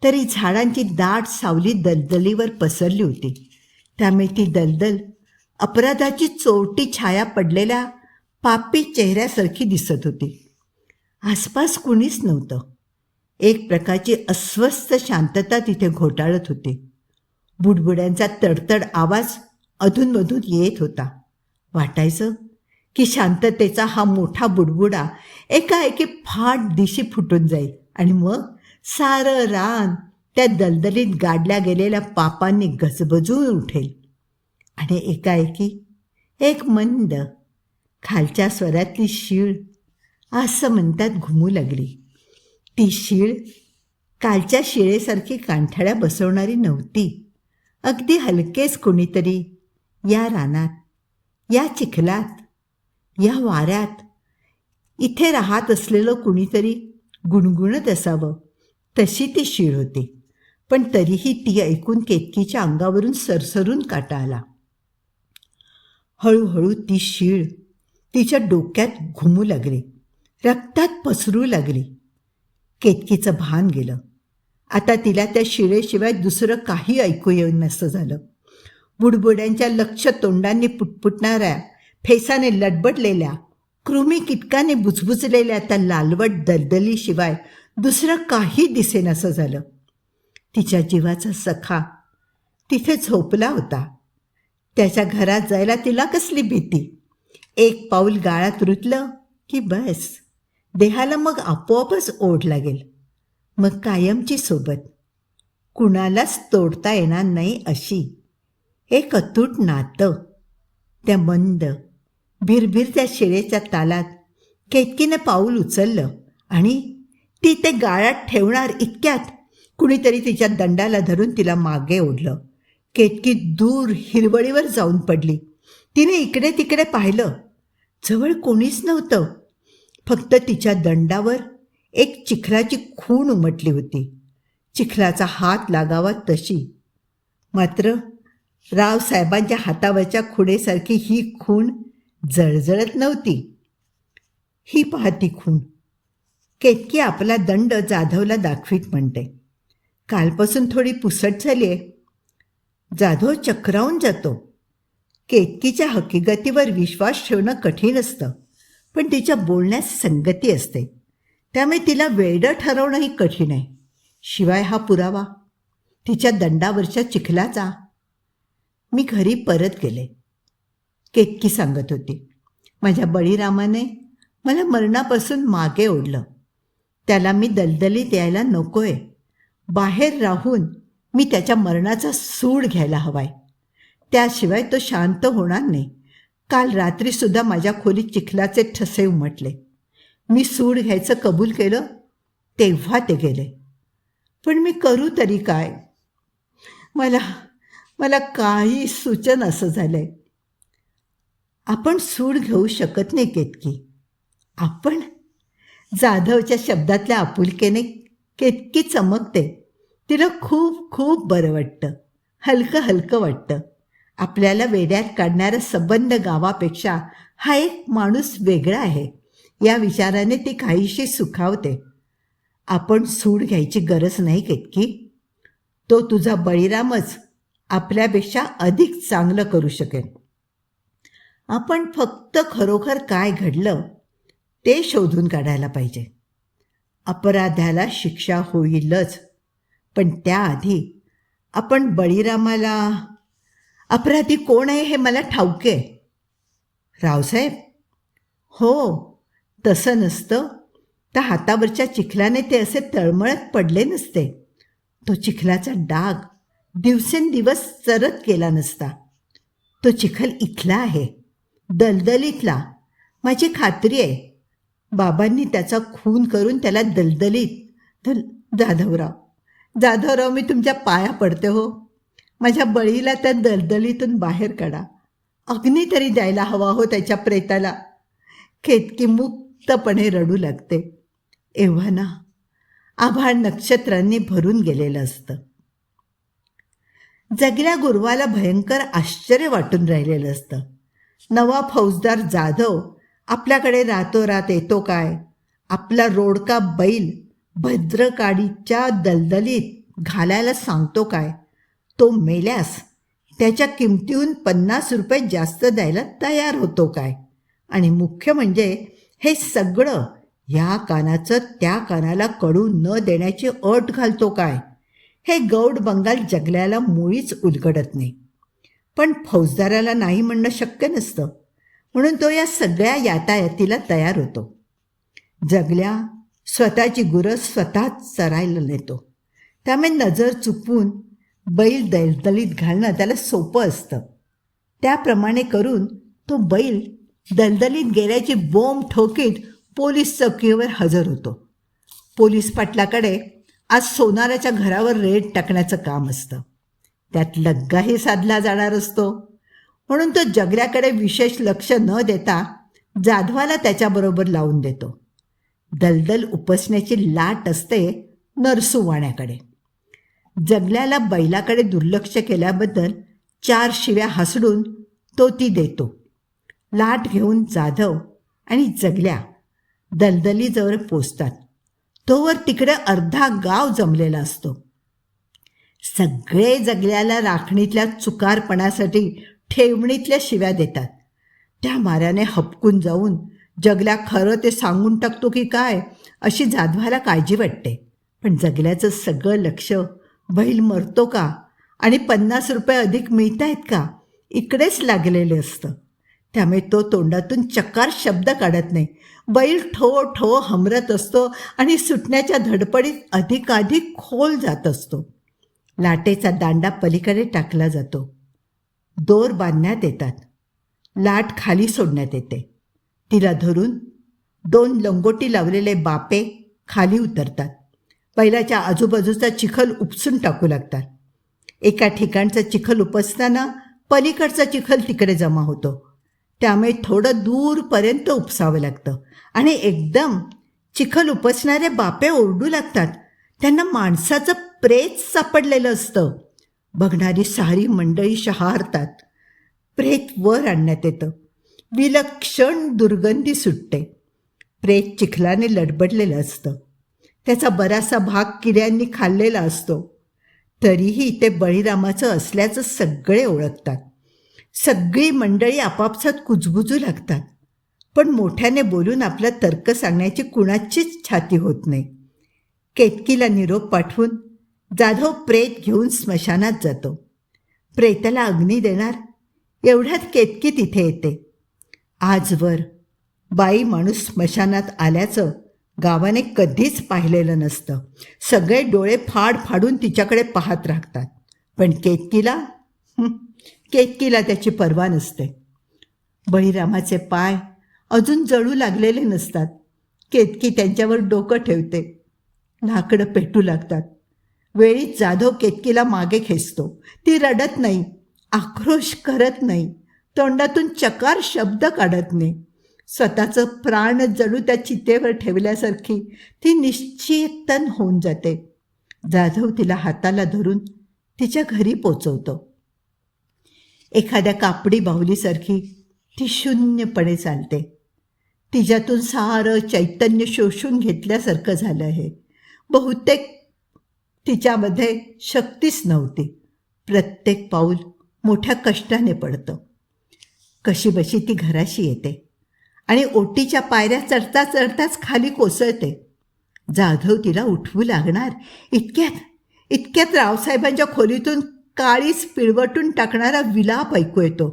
तरी झाडांची दाट सावली दलदलीवर पसरली होती. त्यामुळे ती दलदल अपराधाची चोरटी छाया पडलेल्या पापी चेहऱ्यासारखी दिसत होती. आसपास कुणीच नव्हतं. एक प्रकारची अस्वस्थ शांतता तिथे घोटाळत होती. बुडबुड्यांचा तडतड आवाज अधूनमधून येत होता. वाटायचं की शांततेचा हा मोठा बुडबुडा एकाएकी फाट दिशी फुटून जाईल आणि मग सारं रान त्या दलदलीत गाडल्या गेलेल्या पापांनी गजबजून उठेल. आणि एकाएकी एक मंद खालच्या स्वरातली शीळ असं म्हणतात घुमू लागली. ती शीळ कालच्या शिळेसारखी कांठाळ्या बसवणारी नव्हती. अगदी हलकेच कोणीतरी या रानात, या चिखलात, या वाऱ्यात इथे राहत असलेलं कुणीतरी गुणगुणत असावं तशी ती शीळ होती. पण तरीही ती ऐकून केतकीच्या अंगावरून सरसरून काटा आला. हळूहळू ती शीळ तिच्या डोक्यात घुमू लागली, रक्तात पसरू लागली. केतकीचं भान गेलं. आता तिला त्या शिळेशिवाय दुसरं काही ऐकू येऊन नसं झालं. बुडबुड्यांच्या लक्ष तोंडांनी पुटपुटणाऱ्या, फेसाने लडबडलेल्या, कृमी कीटकाने बुजबुजलेल्या त्या लालवट दलदलीशिवाय दुसरं काही दिसेनासं झालं. तिच्या जीवाचा सखा तिथे झोपला होता. त्याच्या घरात जायला तिला कसली भीती. एक पाऊल गाळात रुतलं की बस, देहाला मग आपोआपच ओढ लागेल. मग कायमची सोबत, कुणालाच तोडता येणार नाही अशी एक अतूट नातं. त्या मंद भिरभिरत्या शिळेच्या तालात केतकीनं पाऊल उचललं आणि ती ते गाळात ठेवणार इतक्यात कुणीतरी तिच्या दंडाला धरून तिला मागे ओढलं. केतकी दूर हिरवळीवर जाऊन पडली. तिने इकडे तिकडे पाहिलं. जवळ कोणीच नव्हतं. फक्त तिच्या दंडावर एक चिखलाची खूण उमटली होती, चिखलाचा हात लागावा तशी. मात्र रावसाहेबांच्या हातावरच्या खुणेसारखी ही खूण जळजळत नव्हती. ही पाहती खूण. केतकी आपला दंड जाधवला दाखवीत म्हणते, कालपासून थोडी पुसट झाली आहे. जाधव चक्रावून जातो. केतकीच्या हकीकतीवर विश्वास ठेवणं कठीण असतं, पण तिच्या बोलण्यात संगती असते. त्यामुळे तिला वेडं ठरवणंही कठीण आहे. शिवाय हा पुरावा तिच्या दंडावरच्या चिखलाचा. मी घरी परत गेले. केतकी सांगत होती, माझ्या बळीरामाने मला मरणापासून मागे ओढलं. त्याला मी दलदलीत यायला नकोय. बाहेर राहून मी त्याच्या मरणाचा सूड घ्यायला हवाय. त्याशिवाय तो शांत होणार नाही. काल रात्रीसुद्धा माझ्या खोलीत चिखलाचे ठसे उमटले. मी सूड घ्यायचं कबूल केलं तेव्हा ते गेले. पण मी करू तरी काय? मला काही सुचन असं झालंय. आपण सूड घेऊ शकत नाही केतकी. आपण? जाधवच्या शब्दातल्या आपुलकेने केतकी चमकते. तिला खूप खूप बरं वाटतं, हलकं हलकं वाटतं. आपल्याला वेड्यात काढणाऱ्या संबंध गावापेक्षा हा एक माणूस वेगळा आहे या विचाराने ती काहीशी सुखावते. आपण सूड घ्यायची गरज नाही केतकी. तो तुझा बळीरामच आपल्यापेक्षा अधिक चांगलं करू शकेल. आपण फक्त खरोखर काय घडलं ते शोधून काढायला पाहिजे. अपराध्याला शिक्षा होईलच, पण त्याआधी आपण बळीरामाला, अपराधी कोण आहे हे मला ठाऊक आहे. रावसाहेब? हो, तसं नसतं तर हातावरच्या चिखलाने ते असे तळमळत पडले नसते. तो चिखलाचा डाग दिवसेंदिवस चरत गेला नसता. तो चिखल इथला आहे, दलदलीतला. माझी खात्री आहे बाबांनी त्याचा खून करून त्याला दलदलीत. जाधवराव, मी तुमच्या पाया पडते हो. माझ्या बळीला त्या दलदलीतून बाहेर काढा. अग्नी तरी द्यायला हवा हो त्याच्या प्रेताला. केतकी मुक्तपणे रडू लागते. एव्हा ना आभाळ नक्षत्रांनी भरून गेलेलं असतं. जगल्या गुरवाला भयंकर आश्चर्य वाटून राहिलेलं असतं. नवा फौजदार जाधव आपल्याकडे रातोरात येतो काय? आपला रोडका बैल भद्रकाळीच्या दलदलीत घालायला सांगतो काय? तो मेल्यास त्याच्या किमतीहून 50 रुपये जास्त द्यायला तयार होतो काय? आणि मुख्य म्हणजे हे सगळं या कानाचं त्या कानाला कळू न देण्याची अट घालतो काय? हे गौड बंगाल जगल्याला मुळीच उलगडत नाही. पण फौजदाराला नाही म्हणणं शक्य नसतं, म्हणून तो या सगळ्या यातायातीला तयार होतो. जगल्या स्वतःची गुरं स्वतःच चरायला नेतो. त्यामुळे नजर चुकवून बैल दलदलीत घालणं त्याला सोपं असतं. त्याप्रमाणे करून तो बैल दलदलीत गेल्याची बोंब ठोकीत पोलीस चौकीवर हजर होतो. पोलीस पाटलाकडे आज सोनाराच्या घरावर रेड टाकण्याचं काम असतं. त्यात लग्गाही साधला जाणार असतो. म्हणून तो जगल्याकडे विशेष लक्ष न देता जाधवाला त्याच्याबरोबर लावून देतो. दलदल उपसण्याची लाट असते नरसुवाण्याकडे. जगल्याला बैलाकडे दुर्लक्ष केल्याबद्दल 4 शिव्या हसडून तो ती देतो. लाट घेऊन जाधव आणि जगल्या दलदलीजवळ पोचतात. तोवर तिकडे अर्धा गाव जमलेला असतो. सगळे जगल्याला राखणीतल्या चुकारपणासाठी ठेवणीतल्या शिव्या देतात. त्या माऱ्याने हपकून जाऊन जगल्या खरं ते सांगून टाकतो की काय अशी जाधवाला काळजी वाटते. पण जगल्याचं सगळं लक्ष बैल मरतो का आणि 50 रुपये अधिक मिळत आहेत का इकडेच लागलेले असतं. त्यामुळे तो तोंडातून चकार शब्द काढत नाही. बैल ठो ठो हमरत असतो आणि सुटण्याच्या धडपडीत अधिकाधिक खोल जात असतो. लाटेचा दांडा पलीकडे टाकला जातो. दोर बांधण्यात येतात. लाट खाली सोडण्यात येते. तिला धरून 2 लंगोटी लावलेले बापे खाली उतरतात. बैलाच्या आजूबाजूचा चिखल उपसून टाकू लागतात. एका ठिकाणचा चिखल उपसताना पलीकडचा चिखल तिकडे जमा होतो. त्यामुळे थोडं दूरपर्यंत उपसावं लागतं आणि एकदम चिखल उपसणारे बापे ओरडू लागतात. त्यांना माणसाचं प्रेत सापडलेलं असतं. बघणारी सारी मंडळी शहारतात. प्रेत वर आणण्यात येतं. विलक्षण दुर्गंधी सुटते. प्रेत चिखलाने लडबडलेलं असतं. त्याचा बराचसा भाग किड्यांनी खाल्लेला असतो. तरीही ते बळीरामाचं असल्याचं सगळे ओळखतात. सगळी मंडळी आपापसात कुजबुजू लागतात. पण मोठ्याने बोलून आपला तर्क सांगण्याची कुणाचीच छाती होत नाही. केतकीला निरोप पाठवून जाधव प्रेत घेऊन स्मशानात जातो. प्रेताला अग्नी देणार एवढ्यात केतकी तिथे येते. आजवर बाई माणूस स्मशानात आल्याचं गावाने कधीच पाहिलेलं नसतं. सगळे डोळे फाड फाडून तिच्याकडे पाहत राहतात. पण केतकीला त्याची पर्वा नसते. बळीरामाचे पाय अजून जळू लागलेले नसतात. केतकी त्यांच्यावर डोकं ठेवते. लाकडं पेटू लागतात. वेळीच जाधव केतकीला मागे खेचतो. ती रडत नाही, आक्रोश करत नाही, तोंडातून चकार शब्द काढत नाही. स्वतःचं प्राण जणू त्या चितेवर ठेवल्यासारखी ती निश्चितन होऊन जाते. जाधव तिला हाताला धरून तिच्या घरी पोचवतो. एखाद्या कापडी बाहुलीसारखी ती शून्यपणे चालते. तिच्यातून सारं चैतन्य शोषून घेतल्यासारखं झालं आहे. बहुतेक तिच्यामध्ये शक्तीच नव्हती. प्रत्येक पाऊल मोठ्या कष्टाने पडतं. कशीबशी ती घराशी येते आणि ओटीच्या पायऱ्या चढता चढताच खाली कोसळते. जाधव तिला उठवू लागणार इतक्यात रावसाहेबांच्या खोलीतून काळीच पिळवटून टाकणारा विलाप ऐकू येतो.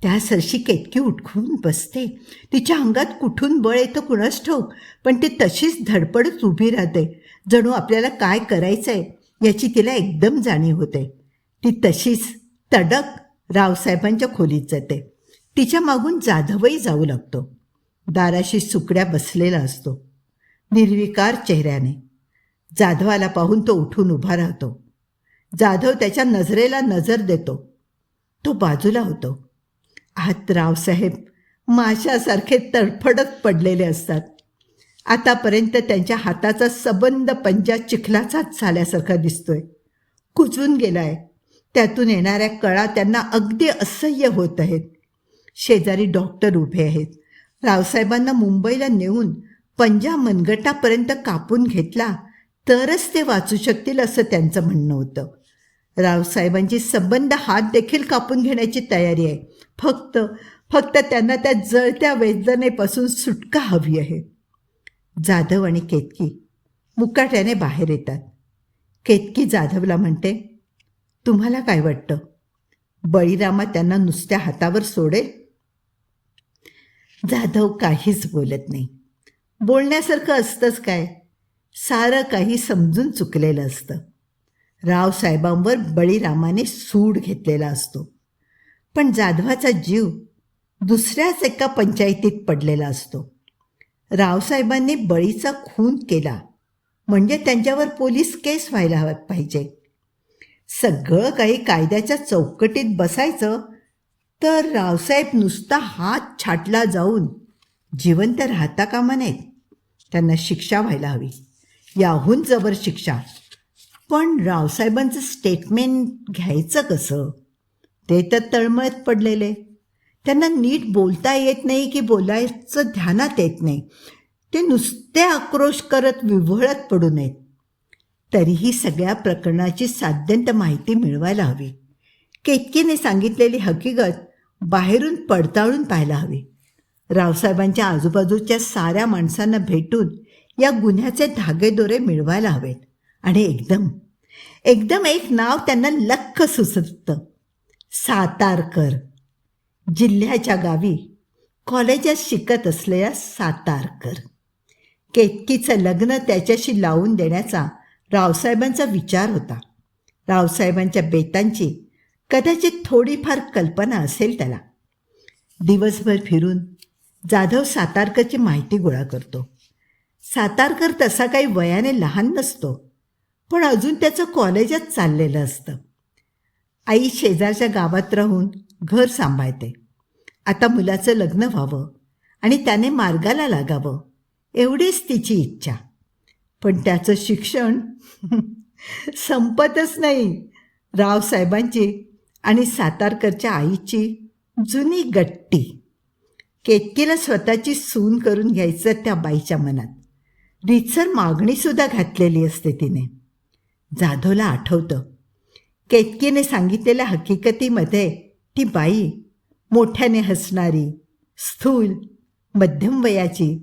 त्या सरशी केतकी उठवून बसते. तिच्या अंगात कुठून बळ येतं कुणास ठाऊक, पण ती तशीच धडपडत उभी राहते. जणू आपल्याला काय करायचं आहे याची तिला एकदम जाणीव होते. ती तशीच तडक रावसाहेबांच्या खोलीत जाते. तिच्या मागून जाधवही जाऊ लागतो. दाराशी सुकड्या बसलेला असतो, निर्विकार चेहऱ्याने. जाधवाला पाहून तो उठून उभा राहतो. जाधव त्याच्या नजरेला नजर देतो. तो बाजूला होतो. आत रावसाहेब माशासारखे तडफडत पडलेले असतात. आतापर्यंत त्यांच्या हाताचा सबंध पंजा चिखलाचाच झाल्यासारखा दिसतोय. कुजून गेलाय. त्यातून येणाऱ्या कळा त्यांना अगदी असह्य होत आहेत. शेजारी डॉक्टर उभे आहेत. रावसाहेबांना मुंबईला नेऊन पंजा मनगटापर्यंत कापून घेतला तरच ते वाचू शकतील असं त्यांचं म्हणणं होतं. रावसाहेबांची सबंध हात देखील कापून घेण्याची तयारी आहे. फक्त त्यांना त्या जळत्या वेदनेपासून सुटका हवी आहे. जाधव आणि केतकी मुकाट्याने बाहेर येतात. केतकी जाधवला म्हणते, तुम्हाला काय वाटतं, बळीरामा त्यांना नुसत्या हातावर सोडेल? जाधव काहीच बोलत नाही. बोलण्यासारखं असतंच काय, सारं काही समजून चुकलेलं असतं. रावसाहेबांवर बळीरामाने सूड घेतलेला असतो. पण जाधवाचा जीव दुसऱ्याच एका पंचायतीत पडलेला असतो. रावसाहेबांनी बळीचा खून केला म्हणजे त्यांच्यावर पोलीस केस व्हायला पाहिजे. सगळं काही कायद्याच्या चौकटीत बसायचं तर रावसाहेब नुसता हात छाटला जाऊन जिवंत राहता कामा नयेत. त्यांना शिक्षा व्हायला हवी, याहून जबर शिक्षा. पण रावसाहेबांचं स्टेटमेंट घ्यायचं कसं, ते तर तळमळत पडलेले. त्यांना नीट बोलता येत नाही की बोलायचं ध्यानात येत नाही. ते नुसते आक्रोश करत विव्हळत पडू नयेत. तरीही सगळ्या प्रकरणाची साध्यंत माहिती मिळवायला हवी. केतकीने सांगितलेली हकीकत बाहेरून पडताळून पाहायला हवी. रावसाहेबांच्या आजूबाजूच्या साऱ्या माणसांना भेटून या गुन्ह्याचे धागेदोरे मिळवायला हवेत. आणि एकदम एक नाव त्यांना लख्ख सुचतं. सातारकर. जिल्ह्याच्या गावी कॉलेजात शिकत असलेल्या सातारकर. केतकीचं लग्न त्याच्याशी लावून देण्याचा रावसाहेबांचा विचार होता. रावसाहेबांच्या बेतांची कदाचित थोडीफार कल्पना असेल त्याला. दिवसभर फिरून जाधव सातारकरची माहिती गोळा करतो. सातारकर तसा काही वयाने लहान नसतो, पण अजून त्याचं कॉलेजात चाललेलं असतं. आई शेजारच्या गावात राहून घर सांभाळते. आता मुलाचं लग्न व्हावं आणि त्याने मार्गाला लागावं एवढीच तिची इच्छा. पण त्याचं शिक्षण संपतच नाही. रावसाहेबांची आणि सातारकरच्या आईची जुनी गट्टी. केतकीला स्वतःची सून करून घ्यायचं त्या बाईच्या मनात. रीतसर मागणीसुद्धा घातलेली असते तिने. जाधवला आठवतं, केतकीने सांगितलेल्या हकीकतीमध्ये ती बाई मोठ्याने हसणारी, स्थूल, मध्यम वयाची.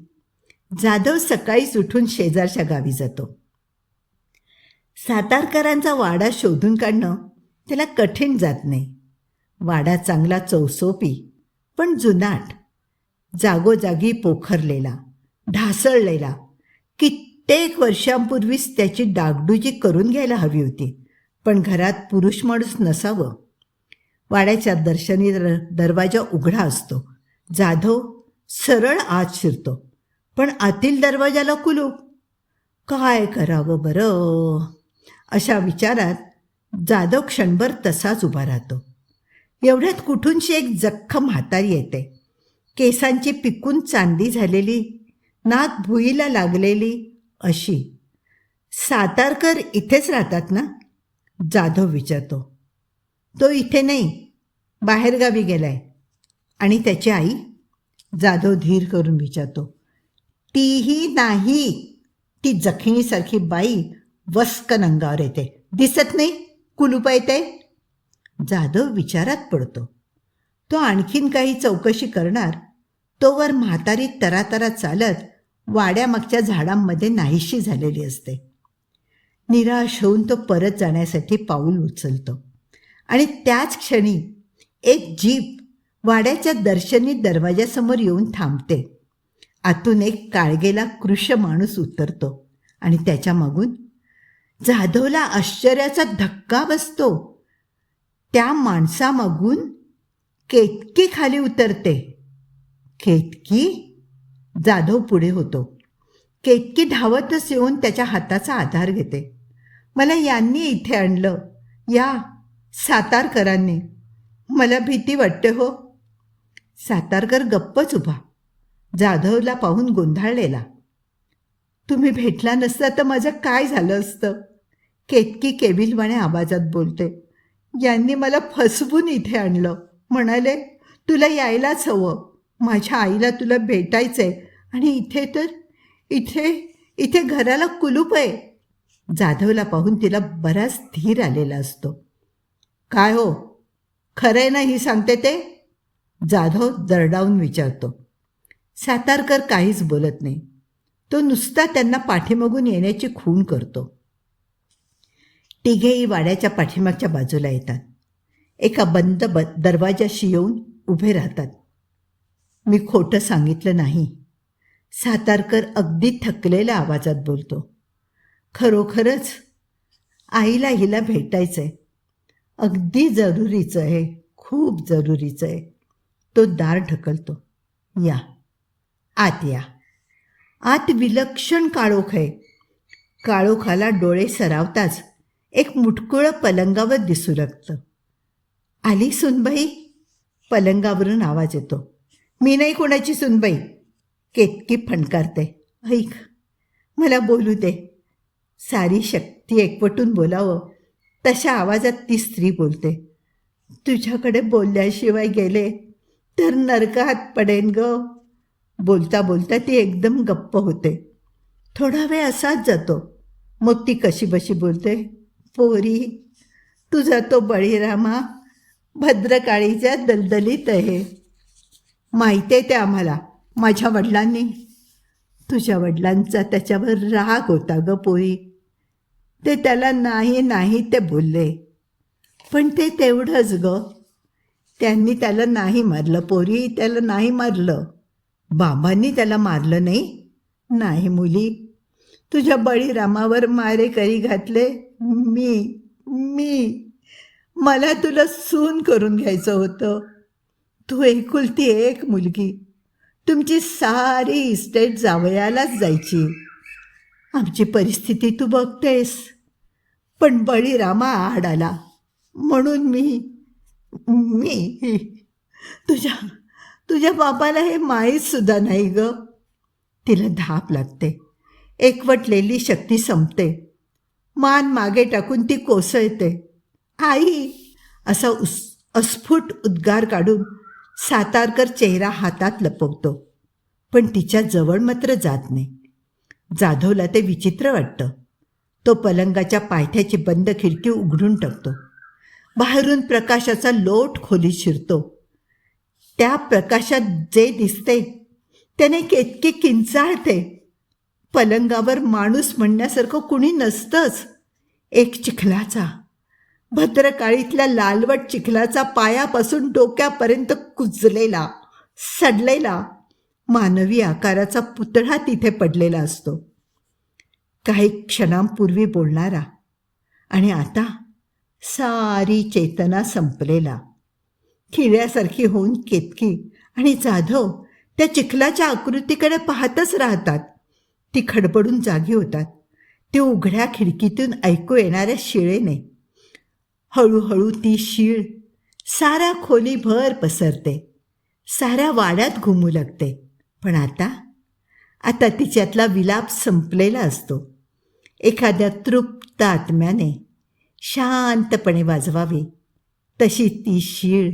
जाधव सकाळीच उठून शेजारच्या गावी जातो. सातारकरांचा वाडा शोधून काढणं त्याला कठीण जात नाही. वाडा चांगला चौसोपी पण जुनाट, जागोजागी पोखरलेला, ढासळलेला. कित्येक वर्षांपूर्वीच त्याची डागडुजी करून घ्यायला हवी होती, पण घरात पुरुष माणूस नसावं. वाड्याच्या दर्शनी दरवाजा उघडा असतो. जाधव सरळ आत शिरतो, पण आतील दरवाजाला कुलूप. काय करावं बरं, अशा विचारात जाधव क्षणभर तसाच उभा राहतो. एवढ्यात कुठूनशी एक जख्खम म्हातारी येते. केसांची पिकून चांदी झालेली, नाक भुईला लागलेली अशी. सातारकर इथेच राहतात ना, जाधव विचारतो. तो इथे नाही, बाहेरगावी गेलाय. आणि त्याची आई, जाधव धीर करून विचारतो. तीही नाही. ती जखणीसारखी बाई वस्कन अंगावर येते, दिसत नाही, कुलूप येते. जाधव विचारात पडतो. तो आणखीन काही चौकशी करणार तोवर म्हातारी तरातरा चालत वाड्यामागच्या झाडांमध्ये नाहीशी झालेली असते. निराश होऊन तो परत जाण्यासाठी पाऊल उचलतो आणि त्याच क्षणी एक जीप वाड्याच्या दर्शनी दरवाजासमोर येऊन थांबते. आतून एक काळगेला कृश माणूस उतरतो आणि त्याच्या मागून जाधवला आश्चर्याचा धक्का बसतो. त्या माणसामागून केतकी खाली उतरते. केतकी? जाधव पुढे होतो. केतकी धावतच येऊन त्याच्या हाताचा आधार घेते. मला यांनी इथे आणलं, या सातारकरांनी. मला भीती वाटते हो. सातारकर गप्पच उभा, जाधवला पाहून गोंधळलेला. तुम्ही भेटला नसता तर माझं काय झालं असतं, केतकी केविलवाण्या आवाजात बोलते. यांनी मला फसवून इथे आणलं. म्हणाले तुला यायलाच हवं, माझ्या आईला तुला भेटायचंय. आणि इथे घराला कुलूप आहे. जाधवला पाहून तिला बराच धीर आलेला असतो. काय हो, खरंय ना ही सांगते ते? जाधव दरडावून विचारतो. सातारकर काहीच बोलत नाही. तो नुसता त्यांना पाठीमागून येण्याची खूण करतो. तिघेही वाड्याच्या पाठीमागच्या बाजूला येतात. एका बंद दरवाजाशी येऊन उभे राहतात. मी खोटं सांगितलं नाही, सातारकर अगदी थकलेल्या आवाजात बोलतो. खरोखरच आईला हिला भेटायचं आहे. अगदी जरुरीचं आहे, खूप जरुरीचं आहे. तो दार ढकलतो. या, आत या. आत विलक्षण काळोख आहे. काळोखाला डोळे सरावताच एक मुटकुळं पलंगावर दिसू लागतं. आली सुनबाई? पलंगावरून आवाज येतो. मी नाही कोणाची सुनबाई, केतकी फणकारते. ऐक, मला बोलू दे. सारी शक्ती एकवटून बोलावं तशा आवाजात ती स्त्री बोलते. तुझ्याकडे बोलल्याशिवाय गेले तर नरकात पडेन ग. बोलता बोलता ती एकदम गप्प होते. थोडा वेळ असाच जातो. मग ती कशी बशी बोलते. पोरी, तुझा तो बळीरामा भद्रकाळीच्या दलदलीत आहे. माहिती आहे ते आम्हाला, माझ्या वडिलांनी. तुझ्या वडिलांचा त्याच्यावर राग होता ग पोरी. ते त्याला नाही नाही ते बोलले, पण ते तेवढंच ग. त्यांनी त्याला नाही मारलं पोरी, त्याला नाही मारलं. बाबांनी त्याला मारलं नाही. नाही मुली, तुझ्या बळीरामावर मारेकरी घातले मी. मला तुला सून करून घ्यायचं होतं. तू एकुलती एक मुलगी. तुमची सारी इस्टेट जावयालाच जायची. आमची परिस्थिती तू बघतेस. पण बळीरामा आड आला म्हणून मी तुझ्या बापाला हे माहीतसुद्धा नाही ग. तिला धाप लागते. एकवटलेली शक्ती संपते. मान मागे टाकून ती कोसळते. आई असा अस्फुट उद्गार काढून सातारकर चेहरा हातात लपवतो, पण तिच्या जवळ मात्र जात नाही. जाधवला ते विचित्र वाटतं. तो पलंगाच्या पायथ्याची बंद खिडकी उघडून टाकतो. बाहेरून प्रकाशाचा लोट खोलीत शिरतो. त्या प्रकाशात जे दिसते त्याने केतकी किंचाळते. पलंगावर माणूस म्हणण्यासारखं कुणी नसतंच. एक चिखलाचा, भद्रकाळीतल्या लालवट चिखलाचा पायापासून डोक्यापर्यंत कुजलेला, सडलेला मानवी आकाराचा पुतळा तिथे पडलेला असतो. काही क्षणांपूर्वी बोलणारा आणि आता सारी चेतना संपलेला. खिळ्यासारखी होऊन केतकी आणि जाधव त्या चिखलाच्या आकृतीकडे पाहतच राहतात. ती खडबडून जागी होतात. ती उघड्या खिडकीतून ऐकू येणाऱ्या शिळेने. हळूहळू ती शीळ साऱ्या खोलीभर पसरते, साऱ्या वाड्यात घुमू लागते. पण आता तिच्यातला विलाप संपलेला असतो. एखाद्या तृप्त आत्म्याने शांतपणे वाजवावी तशी ती शीळ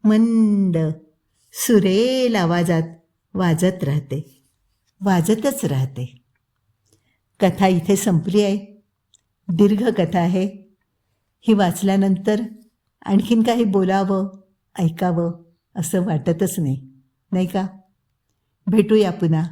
मंद सुरेल आवाजात वाजत राहते, वाजतच राहते. कथा इथे संपली आहे. दीर्घ कथा आहे ही. वाचल्यानंतर आणखीन काही बोलावं, ऐकावं असं वाटतच नाही, नाही का? भेटूया पुन्हा.